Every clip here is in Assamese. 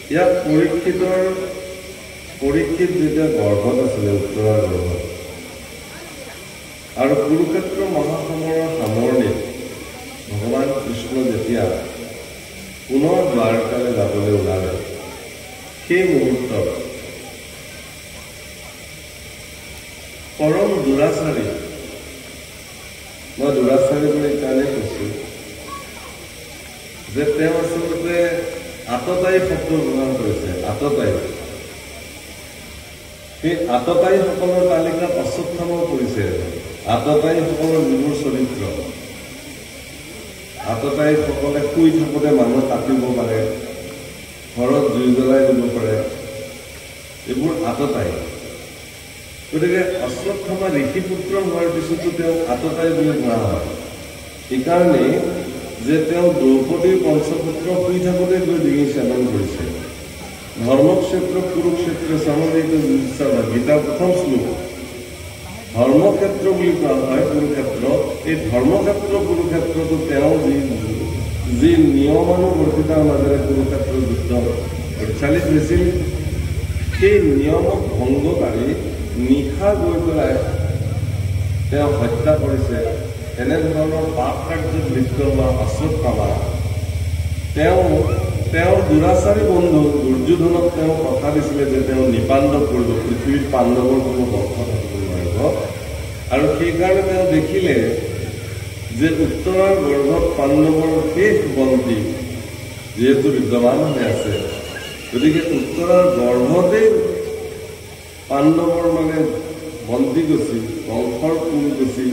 ইয়াত পৰীক্ষিত যেতিয়া গৰ্ভত আছিলে উত্তৰাৰ গৰ্ভত আৰু কুৰুক্ষেত্ৰ মহাসমৰৰ সামৰণিত ভগৱান কৃষ্ণ যেতিয়া পুনৰ দ্বাৰকালৈ যাবলৈ ওলালে সেই মুহূৰ্তত পৰম দুৰাচাৰী মই দুৰাচাৰী বুলি কাৰণে কৈছোঁ যে তেওঁ আচলতে আততায়ী শব্দ ব্যৱহাৰ কৰিছে আততায়ী সেই আততায়ীসকলৰ তালিকাত অশ্বত্থামাও পৰিছে আততায়ীসকলৰ যিবোৰ চৰিত্ৰ আততায়ীসকলে শুই থাকোঁতে মানুহ কাটিব পাৰে ঘৰত জুই জ্বলাই দিব পাৰে এইবোৰ আততায়ী গতিকে অশ্বত্থামা ঋষিপুত্ৰ হোৱাৰ পিছতো তেওঁ আততায়ী বুলি কোৱা হয় সেইকাৰণেই যে তেওঁ দ্ৰৌপদীৰ পঞ্চপুত্ৰ শুই থাকোঁতে গৈ ডিঙি চেদন কৰিছে ধৰ্মক্ষেত্ৰ কুৰুক্ষেত্ৰ সমবেত যুদ্ধ গীতাৰ প্ৰথম শ্লোক ধৰ্মক্ষেত্ৰ বুলি কোৱা হয় কুৰুক্ষেত্ৰ এই ধৰ্মক্ষেত্ৰ কুৰুক্ষেত্ৰতো তেওঁ যি নিয়মানুৱৰ্তিতাৰ মাজেৰে কুৰুক্ষেত্ৰ যুদ্ধ পৰিচালিত হৈছিল সেই নিয়মক ভংগকাৰী নিশা গৈ পেলাই তেওঁ হত্যা কৰিছে এনেধৰণৰ পাপ কাৰ্যত লিপ্ত হোৱা অশ্বত্থামা তেওঁৰ দুৰাচাৰী বন্ধু দুৰ্যোধনক তেওঁ কথা দিছিলে যে তেওঁ নিপাণ্ডৱ কৰিব পৃথিৱীত পাণ্ডৱৰ কোনো বংশ থাকিব নোৱাৰিব আৰু সেইকাৰণে তেওঁ দেখিলে যে উত্তৰাৰ গৰ্ভত পাণ্ডৱৰ শেষ বন্তি যিহেতু বিদ্যমান হৈ আছে গতিকে উত্তৰাৰ গৰ্ভতেই পাণ্ডৱৰ মানে বন্তি গছি বংশৰ ফুল গছি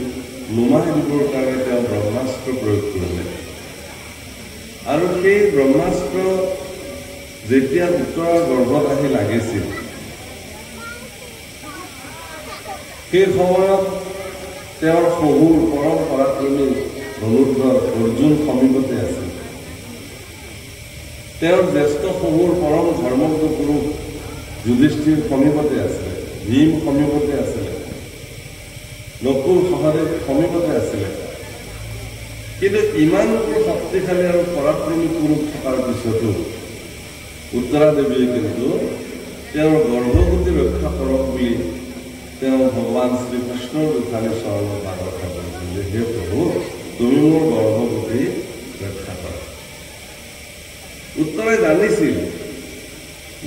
নুমাই দিবৰ কাৰণে তেওঁ ব্ৰহ্মাস্ত্ৰ প্ৰয়োগ কৰিলে আৰু সেই ব্ৰহ্মাস্ত্ৰ যেতিয়া উত্তৰাৰ গৰ্ভত আহি লাগিছিল সেই সময়ত তেওঁৰ শহুৰ পৰম পৰাক্ৰমী ধনুৰ্ধৰ অৰ্জুন সমীপতে আছিল তেওঁৰ জ্যেষ্ঠ শহুৰ পৰম ধৰ্মজ্ঞ পুৰুষ যুধিষ্ঠিৰ সমীপতে আছিলে ভীম সমীপতে আছিলে নকুল সহদেৱ সমীপতে আছিলে কিন্তু ইমানবোৰ শক্তিশালী আৰু পৰাক্ৰমী পুৰুষ থকাৰ পিছতো উত্তৰা দেৱীয়ে কিন্তু তেওঁৰ গৰ্ভৱতী ৰক্ষা কৰক বুলি তেওঁ ভগৱান শ্ৰীকৃষ্ণৰ দুখানি চৰণত প্ৰাৰ্থনা কৰিছিল যে হে প্ৰভু তুমি মোৰ গৰ্ভৱতী ৰক্ষা কৰা উত্তৰাই জানিছিল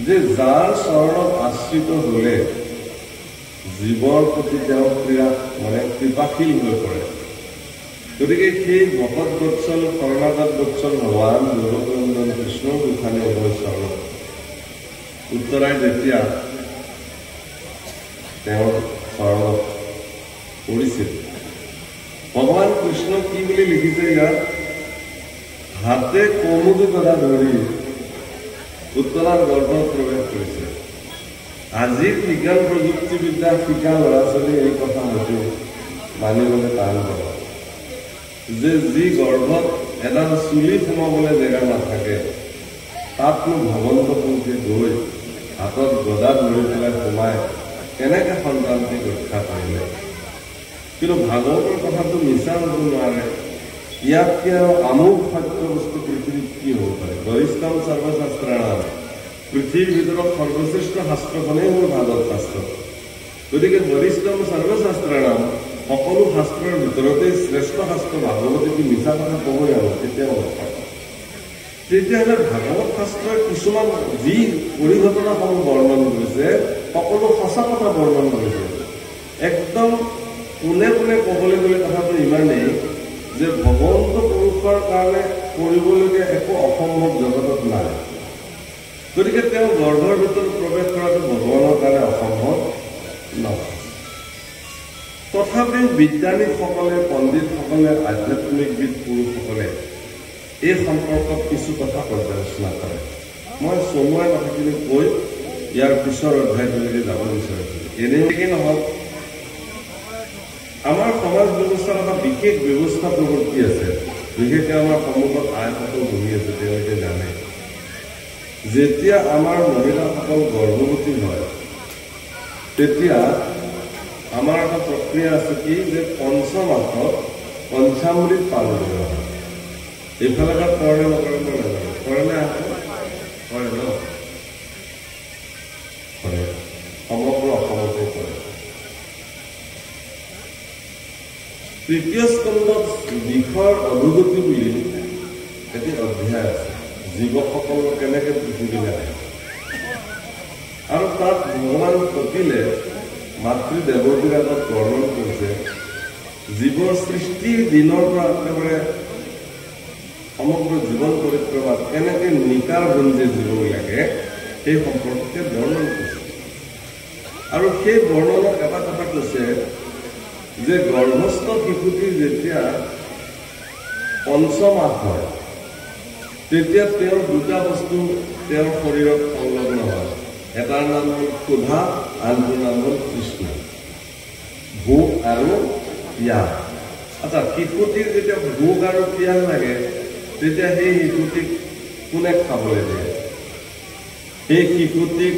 যে যাৰ চৰণত আশ্ৰিত হলে জীৱৰ প্ৰতি তেওঁ কৃপাশীল হৈ পৰে গতিকে সেই ভকত বৎসল শৰণাগত বৎসল ভগৱান যোগনন্দন কৃষ্ণৰ দুখানি অভয় চৰণত উত্তৰাই যেতিয়া তেওঁৰ চৰণত পৰিছিল ভগৱান কৃষ্ণ কি বুলি লিখিছে ইয়াত হাতে কমুদু গদা ধৰি উত্তৰাৰ গৰ্ভত প্ৰৱেশ কৰিছে আজিৰ বিজ্ঞান প্ৰযুক্তিবিদ্যা শিকা ল'ৰা ছোৱালী এই কথা হয়তো মানিবলৈ টান পাব যে যি গৰ্ভত এডাল চুলি সোমাবলৈ জেগা নাথাকে তাতনো ভগৱন্ত পুৰুষে গৈ হাতত গদা ধৰি পেলাই সোমাই কেনেকৈ সন্তানটিক ৰক্ষা কৰিলে কিন্তু ভাগৱতৰ কথাটো মিছা হ'ব নোৱাৰে ইয়াতকৈ আৰু আমোদ সত্য বস্তু পৃথিৱীত কি হ'ব পাৰে গৰিষ্ঠম সৰ্বশাস্ত্ৰাণাম পৃথিৱীৰ ভিতৰত সৰ্বশ্ৰেষ্ঠ শাস্ত্ৰখনেই মোৰ ভাগৱত শাস্ত্ৰ গতিকে গৰিষ্ঠম সৰ্বশাস্ত্ৰাণাম সকলো শাস্ত্ৰৰ ভিতৰতে শ্ৰেষ্ঠ শাস্ত্ৰ ভাগৱতী মিছা কথা ক'বই আৰু কেতিয়াও নকয় তেতিয়াহ'লে ভাগৱত শাস্ত্ৰই কিছুমান যি পৰিঘটনাসমূহ বৰ্ণন কৰিছে সকলো সঁচা কথা বৰ্ণন কৰিছে একদম পোনে পোনে ক'বলৈ গ'লে কথাটো ইমানেই যে ভগৱন্ত পুৰুষৰ কাৰণে কৰিবলগীয়া একো অসম্ভৱ জগতত নাই গতিকে তেওঁ গৰ্ভৰ ভিতৰত প্ৰৱেশ কৰাটো ভগৱানৰ কাৰণে অসম্ভৱ নহয় তথাপিও বিজ্ঞানীসকলে পণ্ডিতসকলে আধ্যাত্মিকবিদ পুৰুষসকলে এই সম্পৰ্কত কিছু কথা পৰ্যালোচনা কৰে মই চমুৱাই কথাখিনি কৈ ইয়াৰ পিছৰ অধ্যায়টোলৈকে যাব বিচাৰিছিলোঁ এনেকৈ নহওক আমাৰ সমাজ ব্যৱস্থাত এটা বিশেষ ব্যৱস্থা প্ৰৱৰ্তি আছে বিশেষকৈ আমাৰ সন্মুখত আইসকল বহি আছে তেওঁলোকে জানে যেতিয়া আমাৰ মহিলাসকল গৰ্ভৱতী হয় তেতিয়া আমাৰ এটা প্ৰক্ৰিয়া আছে কি যে পঞ্চমাসত পঞ্চামৃত পালন কৰা হয় এইফালে এটা কৰে নকৰে মই নাজানো কৰে নে কৰে ন তৃতীয় স্কন্ধত বিষয়ৰ অধোগতি বুলি এটি অধ্যায় আছে জীৱসকল কেনেকৈ পৃথিৱীলৈ আহে আৰু তাত ভগৱান কপিলে মাতৃ দেৱতীৰ আগত বৰ্ণন কৰিছে জীৱৰ সৃষ্টিৰ দিনৰ পৰা একেবাৰে সমগ্ৰ জীৱন পৰিক্ৰমাত কেনেকৈ নিকাৰ ভঞ্জে জীৱবিলাকে সেই সম্পৰ্কে বৰ্ণন কৰিছে আৰু সেই বৰ্ণনত এটা কথা কৈছে যে গৰ্ভস্থ শিশুটিৰ যেতিয়া পঞ্চমাস হয় তেতিয়া তেওঁৰ দুটা বস্তু তেওঁৰ শৰীৰত সংলগ্ন হয় এটাৰ নাম হ'ল ক্ষুধা আনটোৰ নাম হ'ল তৃষ্ণা ভোক আৰু পিয়াহ আচ্ছা শিশুটিৰ যেতিয়া ভোক আৰু পিয়াহ লাগে তেতিয়া সেই শিশুটিক কোনে খাবলৈ দিয়ে সেই শিশুটিক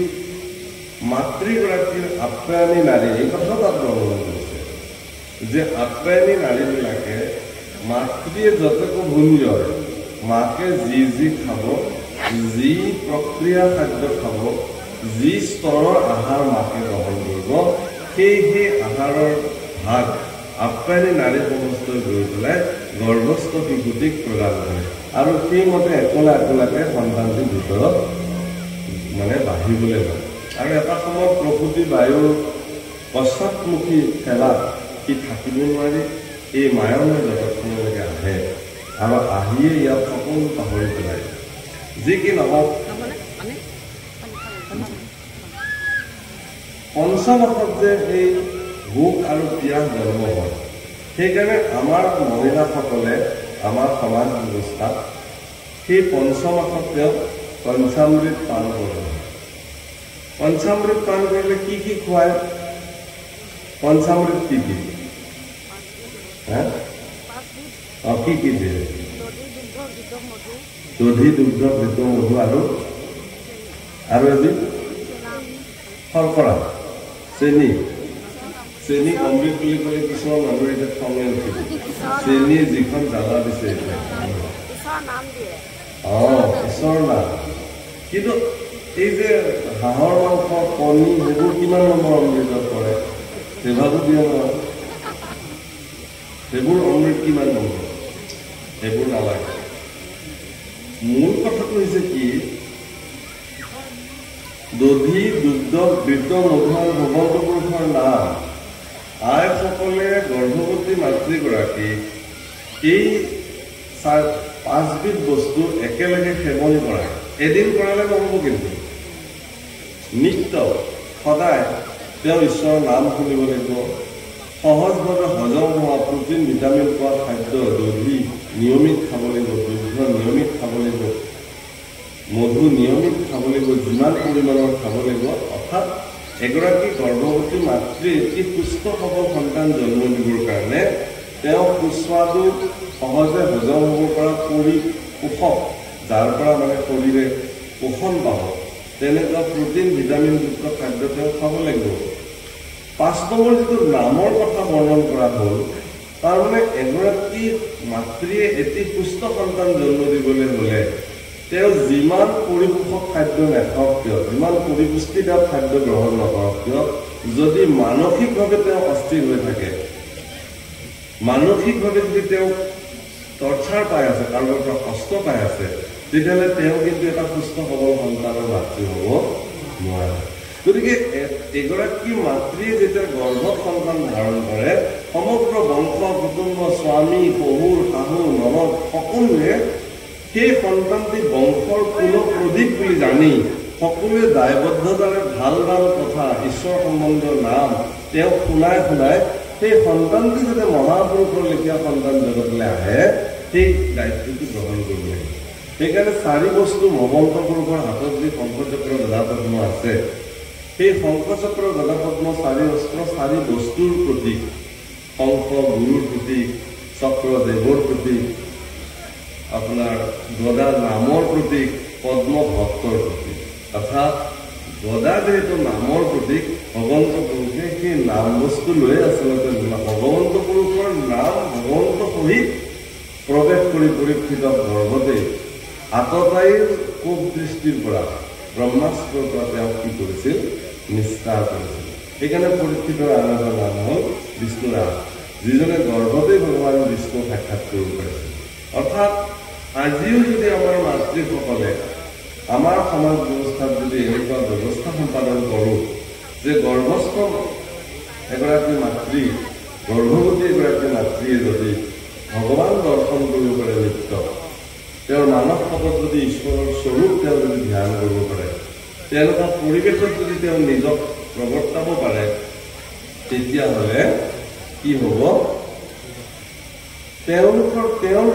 মাতৃগৰাকীৰ আপ্যায়নী নাৰী এই কথা তাত বৰ্ণনা কৰিছে যে আপ্যায়নী নাৰীবিলাকে মাতৃয়ে যতকো ভুঞ্জয় মাকে যি খাব যি প্ৰক্ৰিয়া খাদ্য খাব যি স্তৰৰ আহাৰ মাকে গ্ৰহণ কৰিব সেই আহাৰৰ ভাগ আপ্যায়নী নাৰী সমস্তই গৈ পেলাই গৰ্ভস্থ শিশুটিক প্ৰদান কৰে আৰু সেইমতে একলাকে সন্তানটিৰ ভিতৰত মানে বাঢ়িবলৈ লয় আৰু এটা সময়ত প্ৰসূতি বায়ুৰ পশ্চাদমুখী খেলাত সি থাকিব নোৱাৰি এই মায়াময় জগতখনলৈকে আহে আৰু আহিয়ে ইয়াত সকলো পাহৰি পেলাই যি কি নহওক পঞ্চমাসত যে এই ভোক আৰু পিয়াহ জন্ম হয় সেইকাৰণে আমাৰ মহিলাসকলে আমাৰ সমাজ ব্যৱস্থাত সেই পঞ্চমাসত তেওঁ পঞ্চামৃত পান কৰে পঞ্চামৃত পান কৰিলে কি খুৱায় পঞ্চামৃত কি কি দিয়ে দধি দুগ্ধ ঘৃত মধু আৰু এবিধ শৰ্কৰা চেনি অমৃত বুলি ক'লে কিছুমান মানুহৰ এতিয়া খঙে উঠিব চেনিয়ে যিখন জ্বালা দিছে ঈশ্বৰৰ নাম কিন্তু এই যে হাঁহৰ মাংস কণী সেইবোৰ কিমান নম্বৰ অমৃতত পৰে সেইভাগো দিয়া নহয় সেইবোৰ অমৃত কিমান নম্বৰ সেইবোৰ নালাগে মূল কথাটো হৈছে কি দধি দুগ্ধ ঘৃত মধু আৰু ভগৱন্ত পুৰুষৰ নাম আইসকলে গৰ্ভৱতী মাতৃগৰাকীক এই 5বিধ বস্তু একেলগে সেৱন কৰা এদিন কৰালে নহ'ব কিন্তু নিত্য সদায় তেওঁ ঈশ্বৰৰ নাম শুনিব লাগিব সহজভাৱে হজম হোৱা প্ৰটিন ভিটামিন পোৱা খাদ্য দধি নিয়মিত খাব লাগিব দুগ্ধ নিয়মিত খাব লাগিব মধু নিয়মিত খাব লাগিব যিমান পৰিমাণৰ খাব লাগিব অৰ্থাৎ এগৰাকী গৰ্ভৱতী মাতৃ এটি সুস্থ সবল সন্তান জন্ম দিবৰ কাৰণে তেওঁ সুস্বাদু সহজে হজম হ'ব পৰা পোষক যাৰ পৰা মানে শৰীৰে পোষণ পাব তেনেকুৱা প্ৰটিন ভিটামিনযুক্ত খাদ্য তেওঁ খাব লাগিব 5 নম্বৰ যিটো নামৰ কথা বৰ্ণন কৰা হ'ল তাৰমানে এগৰাকী মাতৃয়ে এটি সুস্থ সন্তান জন্ম দিবলৈ হ'লে তেওঁ যিমান পৰিপোষক খাদ্য নাখাওক কিয় যিমান পৰিপুষ্টিদায়ক খাদ্য গ্ৰহণ নকৰক কিয় যদি মানসিকভাৱে তেওঁ অস্থিৰ হৈ থাকে মানসিকভাৱে যদি তেওঁ টৰ্চাৰ পাই আছে কাৰোবাৰ পৰা কষ্ট পাই আছে তেতিয়াহ'লে তেওঁ কিন্তু এটা সুস্থ সবল সন্তানৰ মাতৃ হ'ব নোৱাৰে গতিকে এগৰাকী মাতৃয়ে যেতিয়া গৰ্ভত সন্তান ধাৰণ কৰে সমগ্ৰ বংশ কুটুম্ব স্বামী শহুৰ শাহু ননদ সকলোৱে সেই সন্তানটি বংশৰ কুল প্ৰদীপ বুলি জানি সকলোৱে দায়বদ্ধতাৰে ভাল ভাল কথা ঈশ্বৰ সম্বন্ধীয় নাম তেওঁ শুনাই সেই সন্তানটি যাতে মহাপুৰুষৰ লেখীয়া সন্তান জগতলৈ আহে সেই দায়িত্বটো গ্ৰহণ কৰিব লাগে সেইকাৰণে 4 বস্তু মহন্ত পুৰুষৰ হাতত যি শংখচক্ৰ গদাপদ্ম আছে সেই শংখচক্ৰ গদাপদ্ম 4 অস্ত্ৰ 4 বস্তুৰ প্ৰতীক শংখ গুৰুৰ প্ৰতীক চক্ৰ দেৱৰ প্ৰতীক আপোনাৰ গদা নামৰ প্ৰতীক পদ্ম ভক্তৰ প্ৰতীক অৰ্থাৎ গদা যেহেতু নামৰ প্ৰতীক ভগৱন্ত পুৰুষে সেই নাম বস্তু লৈ আচলতে ভগৱন্ত পুৰুষৰ নাম ভগৱন্ত সহিত প্ৰৱেশ কৰি পৰীক্ষিত গৰ্ভতে আততায়ীৰ কোপ দৃষ্টিৰ পৰা ব্ৰহ্মাস্ত্ৰৰ পৰা তেওঁ কি কৰিছিল নিষ্ঠাৰ কৰিছিল সেইকাৰণে পৰীক্ষিতৰ আন এটা নাম হ'ল বিষ্ণুৰাজ যিজনে গৰ্ভতেই ভগৱান বিষ্ণু সাক্ষাৎ কৰিব পাৰিছে। অৰ্থাৎ আজিও যদি আমাৰ মাতৃসকলে আমাৰ সমাজ ব্যৱস্থাত যদি এনেকুৱা ব্যৱস্থা সম্পাদন কৰোঁ যে গৰ্ভস্থ এগৰাকী মাতৃ, গৰ্ভৱতী এগৰাকী মাতৃয়ে যদি ভগৱান দৰ্শন কৰিব পাৰে নিত্য, তেওঁৰ মানস পথত যদি ঈশ্বৰৰ স্বৰূপ তেওঁ যদি ধ্যান কৰিব পাৰে, তেনেকুৱা পৰিৱেশত যদি তেওঁ নিজক প্ৰৱৰ্তাব পাৰে, তেতিয়াহ'লে কি হ'ব? তেওঁৰ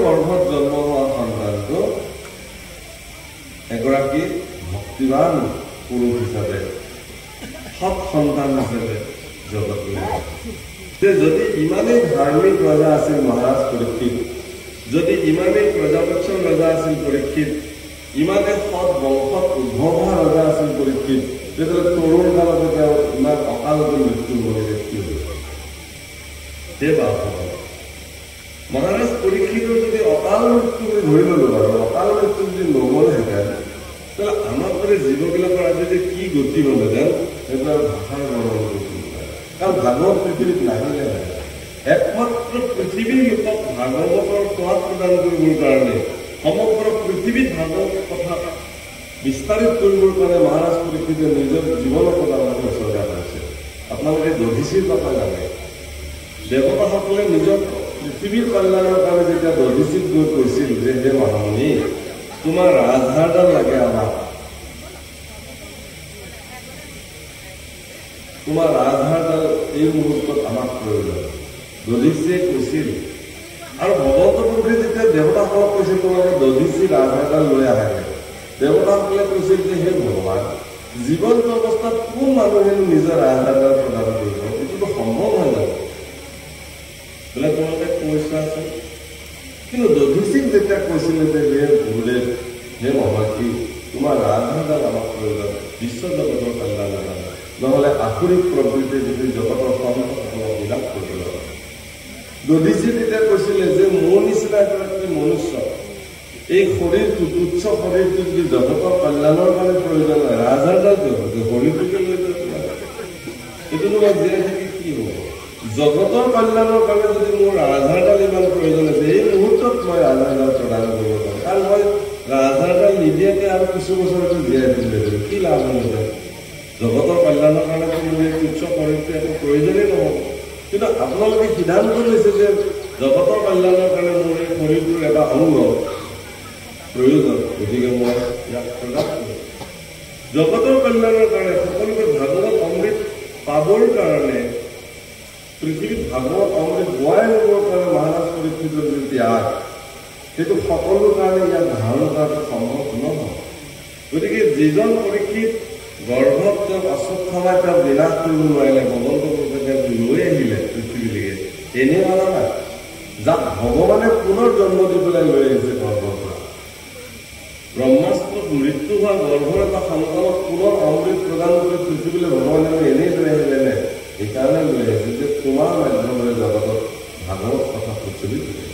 গৰ্ভত জন্ম হোৱা সন্তানটো এগৰাকী ভক্তিবান পুৰুষ হিচাপে, সৎ সন্তান হিচাপে জগতলৈ যে যদি ইমানেই ধাৰ্মিক ৰজা আছিল মহাৰাজ পৰীক্ষিত, যদি ইমানেই প্ৰজাবৎসল ৰজা আছিল পৰীক্ষিত, ইমানে সৎ বংশত উদ্ভৱ হোৱা ৰজা আছিল পৰীক্ষিত, তেতিয়াহ'লে তৰুণ কালতে তেওঁ ইমান অকালতে মৃত্যু হ'বলগীয়া কি হ'ব? সেই বাসসকল মহাৰাজ পৰীক্ষিতৰ যদি অকাল মৃত্যু বুলি ধৰি ল'লো বাৰু, অকাল মৃত্যু যদি নগ'লহেঁতেন, তেতিয়াহ'লে আমাৰ দৰে জীৱবিলাকৰ আজি যে কি গতি হ'লহেঁতেন সেইবিলাক ভাষাৰ বৰ্ণন কৰিব নোৱাৰে। কাৰণ ভাগৱত পৃথিৱীত নাহিলে একমাত্ৰ পৃথিৱীৰ লোকক ভাগৱতৰ সোৱাদ প্ৰদান কৰিবৰ কাৰণে, সমগ্ৰ পৃথিৱীত ভাগৱত কথা বিস্তাৰিত কৰিবৰ কাৰণে মহাৰাজ পৰীক্ষিতে নিজৰ জীৱনক আপোনালোকে উচৰ্গা কৰিছে। আপোনালোকে দধিচীৰ কথা জানে, দেৱতাসকলে নিজৰ পৃথিৱীৰ কল্যাণৰ কাৰণে যেতিয়া দধিচীত গৈ কৈছিল যে হে মহামুনি, তোমাৰ ৰাজহাৰডাল লাগে আমাক, তোমাৰ ৰাজহাৰডাল এই মুহূৰ্তত আমাক প্ৰয়োজন, দধিচীয়ে কৈছিল। আৰু ভগৱন্ত পুৰুষে যেতিয়া দেৱতাসকলক কৈছিল তোমালোকে দধিচী ৰাজহাৰডাল লৈ আহে, দেৱতাসকলে কৈছিল যে হে ভগৱান, জীৱন্ত অৱস্থাত কোন মানুহেনো নিজৰ ৰাজহাৰডাল প্ৰদান কৰিব? এইটোতো সম্ভৱ হয় যাব বোলে তোমালোকে কৈছা আছে। কিন্তু দধিচীক যেতিয়া কৈছিলে যে হে গুৰুদেৱ, হে মহৰ্ষি, তোমাৰ ৰাজহাৰডাল আমাক প্ৰয়োজন বিশ্ব জগতৰ কল্যাণৰ কাৰণে, নহ'লে আসুৰিক প্ৰবৃত্তিয়ে যদি জগতৰ সন্তানসকলক বিনাশ কৰিব লাগে। দধিচী তেতিয়া কৈছিলে যে মোৰ নিচিনা এগৰাকী মনুষ্য, এই শৰীৰটো, তুচ্ছ শৰীৰটো যদি জগতৰ কল্যাণৰ কাৰণে প্ৰয়োজন হয়, ৰাজহাৰডাল কিয় শৰীৰটোকে লৈ যাব, এইটোনো মই জীয়াই থাকি কি হ'ব? জগতৰ কল্যাণৰ কাৰণে যদি মোৰ ৰাজহাৰডাল ইমান প্ৰয়োজন আছে, এই মুহূৰ্তত মই ৰাজহাৰডাল প্ৰদান কৰিব পাৰোঁ। কাৰণ মই ৰাজহাৰডাল নিদিয়াকৈ আৰু কিছু বছৰতো জীয়াই থাকিলে কি লাভ হ'ব? জগতৰ কল্যাণৰ কাৰণে মোৰ এই তুচ্ছ শৰীৰটো একো প্ৰয়োজনেই নহ'ব। কিন্তু আপোনালোকে সিদ্ধান্ত লৈছে যে জগতৰ কল্যাণৰ কাৰণে মোৰ এই শৰীৰটোৰ এটা অংগ প্ৰয়োজন, গতিকে মই ইয়াক প্ৰদান কৰিম। জগতৰ কল্যাণৰ কাৰণে সকলোকে ভাগৱত অমৃত পাবৰ কাৰণে, পৃথিৱীত ভাগৱত অমৃত বোৱাই ল'বৰ কাৰণে মহাৰাজ পৰীক্ষিতৰ যি ত্যাগ, সেইটো সকলো কাৰণে ইয়াক ধাৰণ কৰাটো সম্ভৱ নহয়। গতিকে যিজন পৰীক্ষিত গৰ্ভত তেওঁক অশ্বত্থামাই তেওঁক বিনাশ কৰিব নোৱাৰিলে, ভগৱন্ত পুৰুষে তেওঁক লৈ আহিলে পৃথিৱীলৈকে, এনেই অনা নাই, যাক ভগৱানে পুনৰ জন্ম দি পেলাই লৈ আহিছে গৰ্ভৰ পৰা। ব্ৰহ্মাস্ত্ৰত মৃত্যু হোৱা গৰ্ভৰ এটা সন্তানক পুনৰ অমৃত প্ৰদান কৰি পৃথিৱীলৈ ভগৱানে এনেই লৈ আহিলে নে? সেইকাৰণে লৈ আহিছে যে তোমাৰ মাধ্যমেৰে জগতত ভাগৱত কথা প্ৰচলিত হৈছে।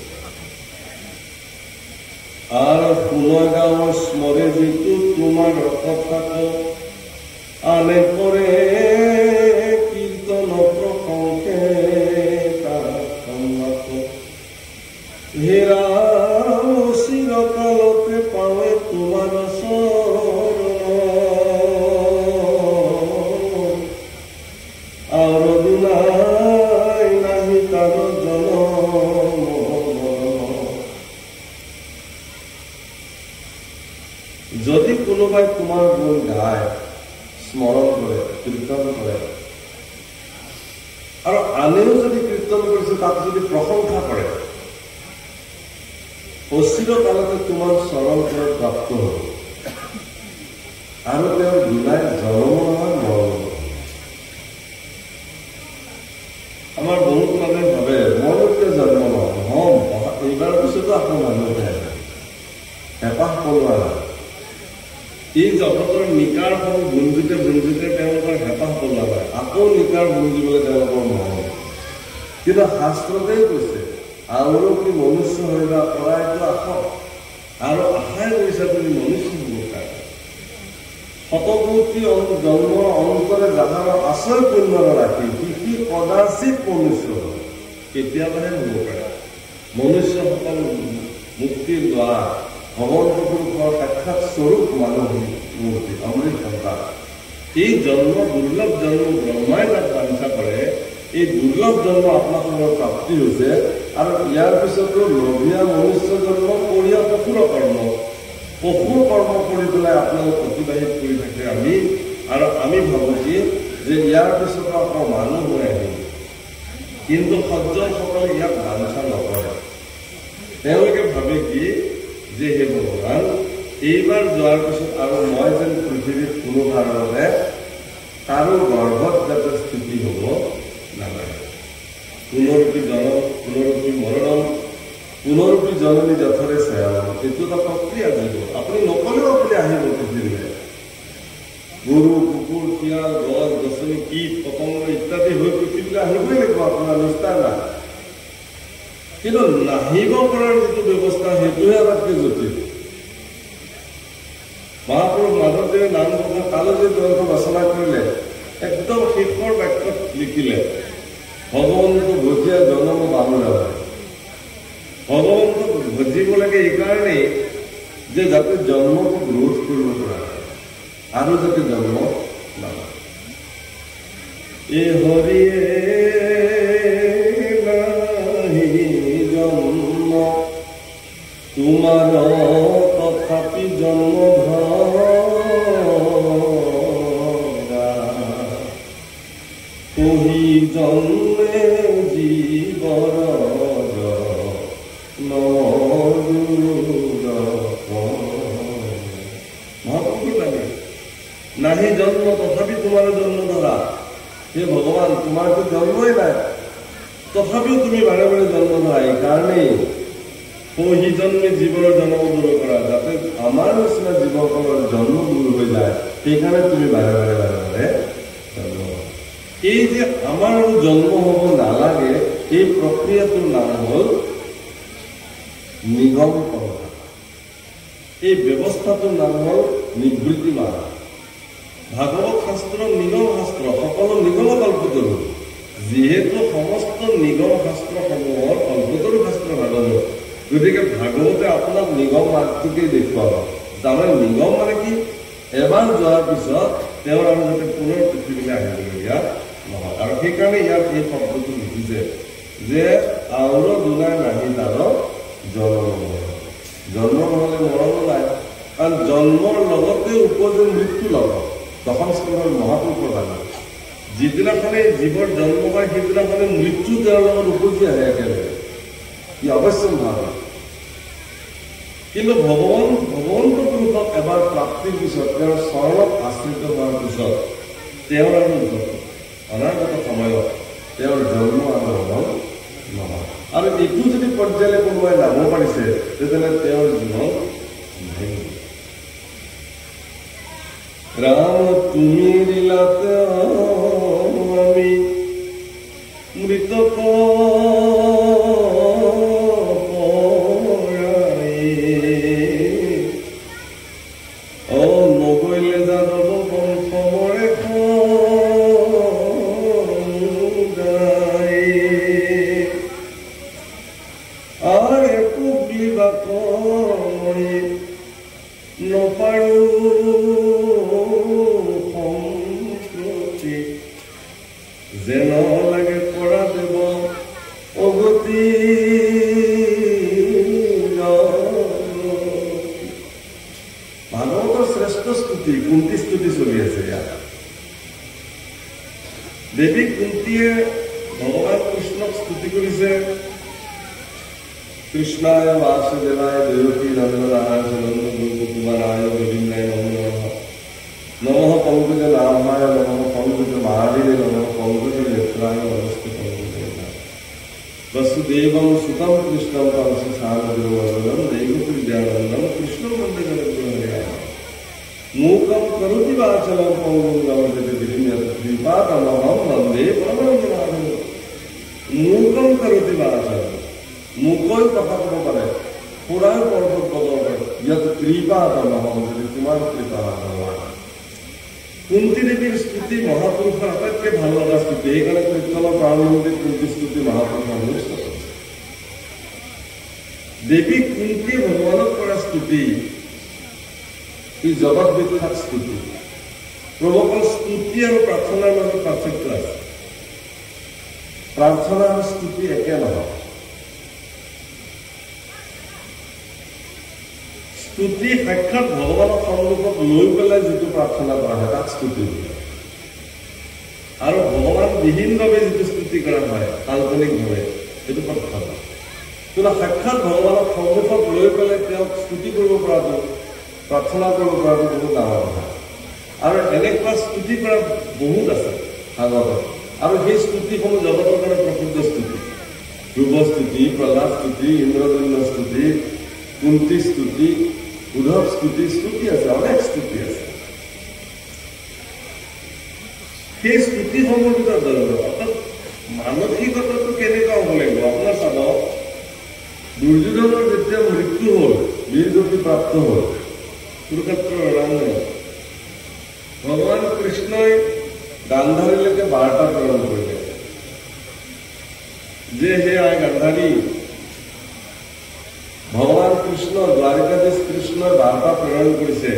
আৰু পুনগাঁও স্মৰে যিটো তোমাৰ কথাটো আনে কৰে কীৰ্তন প্ৰশংসে তাৰ সন্মাত হেৰা চিৰকালতে পাৱে তোমাৰ চৰণ আৰু দুনাই নাহি তাৰ জনম। যদি কোনোবাই তোমাৰ গুণ গায়, স্মৰণ কৰে, কীৰ্তন কৰে, আৰু আনেও যদি কীৰ্তন কৰিছে তাক যদি প্ৰশংসা কৰে, অচিৰ কালতে তোমাৰ চৰণ প্ৰাপ্ত হ'ব আৰু তেওঁৰ বিনাই জন্ম নহয় মৰণ। আমাৰ বহুত মানুহে ভাবে মইনো কিয় জন্ম নহ'ম, এইবাৰ পিছতো আকৌ মানুহে হেঁপাহ পলোৱা নাই। এই জগতৰ নিকাৰ ফল গুঞ্জোতে গুঞ্জোতে তেওঁলোকৰ হেঁপাহ পলোৱা নাই, আকৌ নিকাৰ গুঞ্জিবলৈ তেওঁলোকৰ মন। কিন্তু শাস্ত্ৰতেই কৈছে আৰু কি মনুষ্য হৰিবা পৰাইটো আশ, আৰু আশাই কৰিছা তুমি মনুষ্য হ'বৰ কাৰণে। শতকোটি জন্মৰ অন্তৰে যাহাৰ আশ্ৰয় পুণ্যৰ ৰাখি সি কদাচিত মনুষ্য হয়। কেতিয়াবাহে হ'ব পাৰে। মনুষ্যসকল মুক্তিৰ দ্বাৰ ভগৱন্ত পুৰুষৰ সাক্ষাৎ স্বৰূপ মানৱ মূৰ্তি অমৃত সন্তান। এই জন্ম দুৰ্লভ জন্ম ব্ৰহ্মাই তাক বাঞ্ছা কৰে। এই দুৰ্লভ জন্ম আপোনালোকৰ প্ৰাপ্তি হৈছে আৰু ইয়াৰ পিছতো লভীয়া মনুষ্য জন্ম কৰিয়া পশুৰ কৰ্ম কৰি পেলাই আপোনালোক অতিবাহিত কৰি থাকে আমি। আৰু আমি ভাবোঁ কি যে ইয়াৰ পিছতো আকৌ মানুহ হৈ আহিম, কিন্তু সজ্জনসকলে ইয়াক বাঞ্ছা নকৰে। তেওঁলোকে ভাবে কি যে হে ভগৱান, এইবাৰ যোৱাৰ পিছত আৰু মই যেন পৃথিৱীত কোনো কাৰণতে কাৰো গৰ্ভত যাতে স্থিতি হ'ব নালাগে। পুনৰূপী জনম পুনৰূপী মৰণম পুনৰূপী জননী যথৰে চেয়াম, এইটো এটা প্ৰক্ৰিয়া দিব। আপুনি নকলেও আপুনি আহিব পৃথিৱীলৈ। গৰু কুকুৰ শিয়াল গছ গছনি কীট পতংগ ইত্যাদি হৈ পৃথিৱীলৈ আহিবই লাগিব, আপোনাৰ নিষ্ঠা নাই। কিন্তু নাহিব পৰাৰ যিটো ব্যৱস্থা সেইটোহে আটাইতকৈ জটিল। মহাপুৰুষ মাধৱদেৱে নামঘোষা কালজী গ্ৰন্থ ৰচনা কৰিলে একদম শেষৰ বাক্যত লিখিলে ভগৱন্তক ভজিয়া জনম বাহুৰা। ভগৱন্তক ভজিব লাগে এইকাৰণেই যে যাতে জন্মক ৰোধ কৰিব পৰা আৰু যাতে জন্ম নালাগে। এই হৰিয়ে জন্ম তোমাৰ তথাপি জন্ম কহি জন্মে জীৱৰ মহাপুৰুষ লাগে নাহি জন্ম তথাপি তোমাৰ জন্ম ধৰা। হে ভগৱান, তোমাৰতো জন্মই নাই, তথাপিও তুমি বাৰে বাৰে জন্ম ধৰা। এইকাৰণেই সহি জন্মে জীৱৰ জন্ম দূৰ কৰা, যাতে আমাৰ নিচিনা জীৱসকলৰ জন্ম দূৰ হৈ যায়। সেইকাৰণে তুমি বাৰে বাৰে জন্ম। এই যে আমাৰ আৰু জন্ম হ'ব নালাগে, এই প্ৰক্ৰিয়াটোৰ নাম হ'ল নিগম পন্থা। এই ব্যৱস্থাটোৰ নাম হ'ল নিবৃত্তি মাৰ্গ। ভাগৱত শাস্ত্ৰ নিগম শাস্ত্ৰ, সকলো নিগম কল্পতৰু। যিহেতু সমস্ত নিগম শাস্ত্ৰসমূহৰ কল্পতৰু শাস্ত্ৰ ভাগৱত, গতিকে ভাগৱতে আপোনাক নিগম মাৰ্গটোকেই দেখুৱাব। তাৰমানে নিগম মানে কি, এবাৰ যোৱাৰ পিছত তেওঁৰ আৰু যাতে পুনৰ পৃথিৱীলৈ আহিবলগীয়া নহয়। আৰু সেইকাৰণে ইয়াত এই শব্দটো লিখিছে যে আউৰ দুনাই নাহি তাৰ জন্ম মৰণ। জন্ম নহ'লে মৰণো নাই, কাৰণ জন্মৰ লগতে উপযোগ মৃত্যু লগত। দশম স্কন্ধৰ মহাপুৰুষৰ বাণী, যিদিনাখনে জীৱৰ জন্ম হয় সেইদিনাখনে মৃত্যু তেওঁৰ লগত উপজি আহে একেলগে। ই অৱশ্য নহয়। কিন্তু ভগৱন্ত পুৰুষক এবাৰ প্ৰাপ্তিৰ পিছত, তেওঁৰ চৰণত আশ্ৰিত হোৱাৰ পিছত তেওঁৰ আৰু অনাগত সময়ত তেওঁৰ জন্ম আৰু মৰণ নহয়। আৰু এইটো যদি পৰ্যায়লৈ কোনোবাই যাব পাৰিছে তেতিয়াহ'লে তেওঁৰ জীৱন ৰাম তুমি দিলাতে আমি মৃত নগৈলে যাদৱ বংশমৰে আৰ পুবলিবা কৰি নপাৰো সম্প্ৰতি যেন লাগে পৰা দেৱ অগতি। ভাগৱতৰ শ্ৰেষ্ঠ স্তুতি কুন্তি স্তুতি চলি আছে ইয়াত। দেৱী কুন্তিয়ে ভগৱান কৃষ্ণক স্তুতি কৰিছে। কৃষ্ণায় বাসুদেৱায় দেৱকী নন্দনায় কুমাৰায় গোবিন্দায় নমো নমঃ। নমঃ পঙ্কজ নাভায় নমঃ পঙ্কজ মহাবীরে নমঃ পঙ্কজ নেত্রায় নমস্তে পঙ্কজ। वसुदेवं सुतं कृष्णं कंस सानदेववदनं दैवकी विद्यानन्दं कृष्णं वन्दे जगद्गुरुहरिं। मूकं करोति वाचलं पङ्गुं लङ्घयति गिरिं यत्कृपातमहं वन्दे परमानन्दमाधवं। मूकं करोति वाचलं, মুকল কথা ক'ব পাৰে, পুৰাই পৰ্বত ক'ব পাৰে, ইয়াত কৃপা তমহম, যদি তোমাৰ কৃপা নহয়। কুন্তি দেৱীৰ স্তুতি স্তুতি মহাপুৰুষৰ আটাইতকৈ ভাল লগা স্তুতি সেইকাৰণে কীৰ্তনৰ প্ৰাৰম্ভণতে কুন্তি স্তুতি মহাপুৰুষৰ অনুষ্ঠিত কৰিছে দেৱী কুন্তি ভগৱানক কৰা স্তুতি ই জগত বিখ্যাত স্তুতি প্ৰভুকৰ স্তুতি আৰু প্ৰাৰ্থনাৰ মাজত পাৰ্থক্য আছে প্ৰাৰ্থনা আৰু স্তুতি একে নহয় স্তুতি সাক্ষাৎ ভগৱানৰ সন্মুখত লৈ পেলাই যিটো প্ৰাৰ্থনা কৰা হয় তাক স্তুতি আৰু ভগৱান বিহীনভাৱে যিটো স্তুতি কৰা হয় কাল্পনিকভাৱে সেইটো প্ৰাৰ্থনা কিন্তু সাক্ষাৎ ভগৱানৰ সন্মুখত লৈ পেলাই তেওঁক স্তুতি কৰিব পৰাটো প্ৰাৰ্থনা কৰিব পৰাটো বহুত ডাঙৰ কথা আৰু এনেকুৱা স্তুতি কৰা বহুত আছে ভাগৱতত আৰু সেই স্তুতিসমূহ জগতৰ কাৰণে প্ৰসিদ্ধ স্তুতি ধ্ৰুৱ স্তুতি প্ৰহ্লাদ স্তুতি ইন্দ্ৰজন্য স্তুতি কুন্তি স্তুতি উদ্ধৱ স্তুতি স্তুতি আছে অনেক স্তুতি আছে সেই স্তুতিসমূহৰ ভিতৰত অৰ্থাৎ মানসিকতাটো কেনেকুৱা হ'ব লাগিব আপোনাৰ চাব দুৰ্যোধনৰ যেতিয়া মৃত্যু হ'ল বীৰগতি প্ৰাপ্ত হ'ল কুৰুক্ষেত্ৰৰ ৰামে ভগৱান কৃষ্ণই গান্ধাৰীলৈকে বাৰ্তা প্ৰেৰণ কৰিলে যে হে আই গান্ধাৰী ভগৱান কৃষ্ণ দ্বাৰিকাধীশ কৃষ্ণই বাৰ্তা প্ৰেৰণ কৰিছে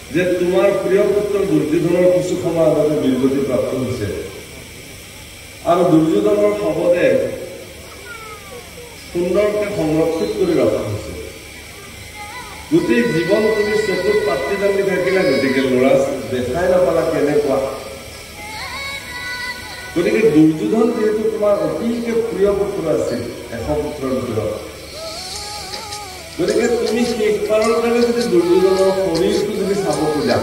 যে তোমাৰ প্ৰিয় পুত্ৰ দুৰ্যোধনৰ কিছু সময় আগতে বীৰগতি প্ৰাপ্ত হৈছে আৰু দুৰ্যোধনৰ শৱদেহ সুন্দৰকৈ সংৰক্ষিত কৰি ৰখা হৈছে গোটেই জীৱন তুমি চকুত পাতি বান্ধি থাকিলা গতিকে ল'ৰা দেখাই নাপালা কেনেকুৱা গতিকে দুৰ্যোধন যিহেতু তোমাৰ অতিকে প্ৰিয় পুত্ৰ আছিল 100 পুত্ৰৰ ভিতৰত গতিকে তুমি শেষবাৰৰ কাৰণে যদি দুৰ্যোধনৰ শৰীৰটো যদি চাব খোজা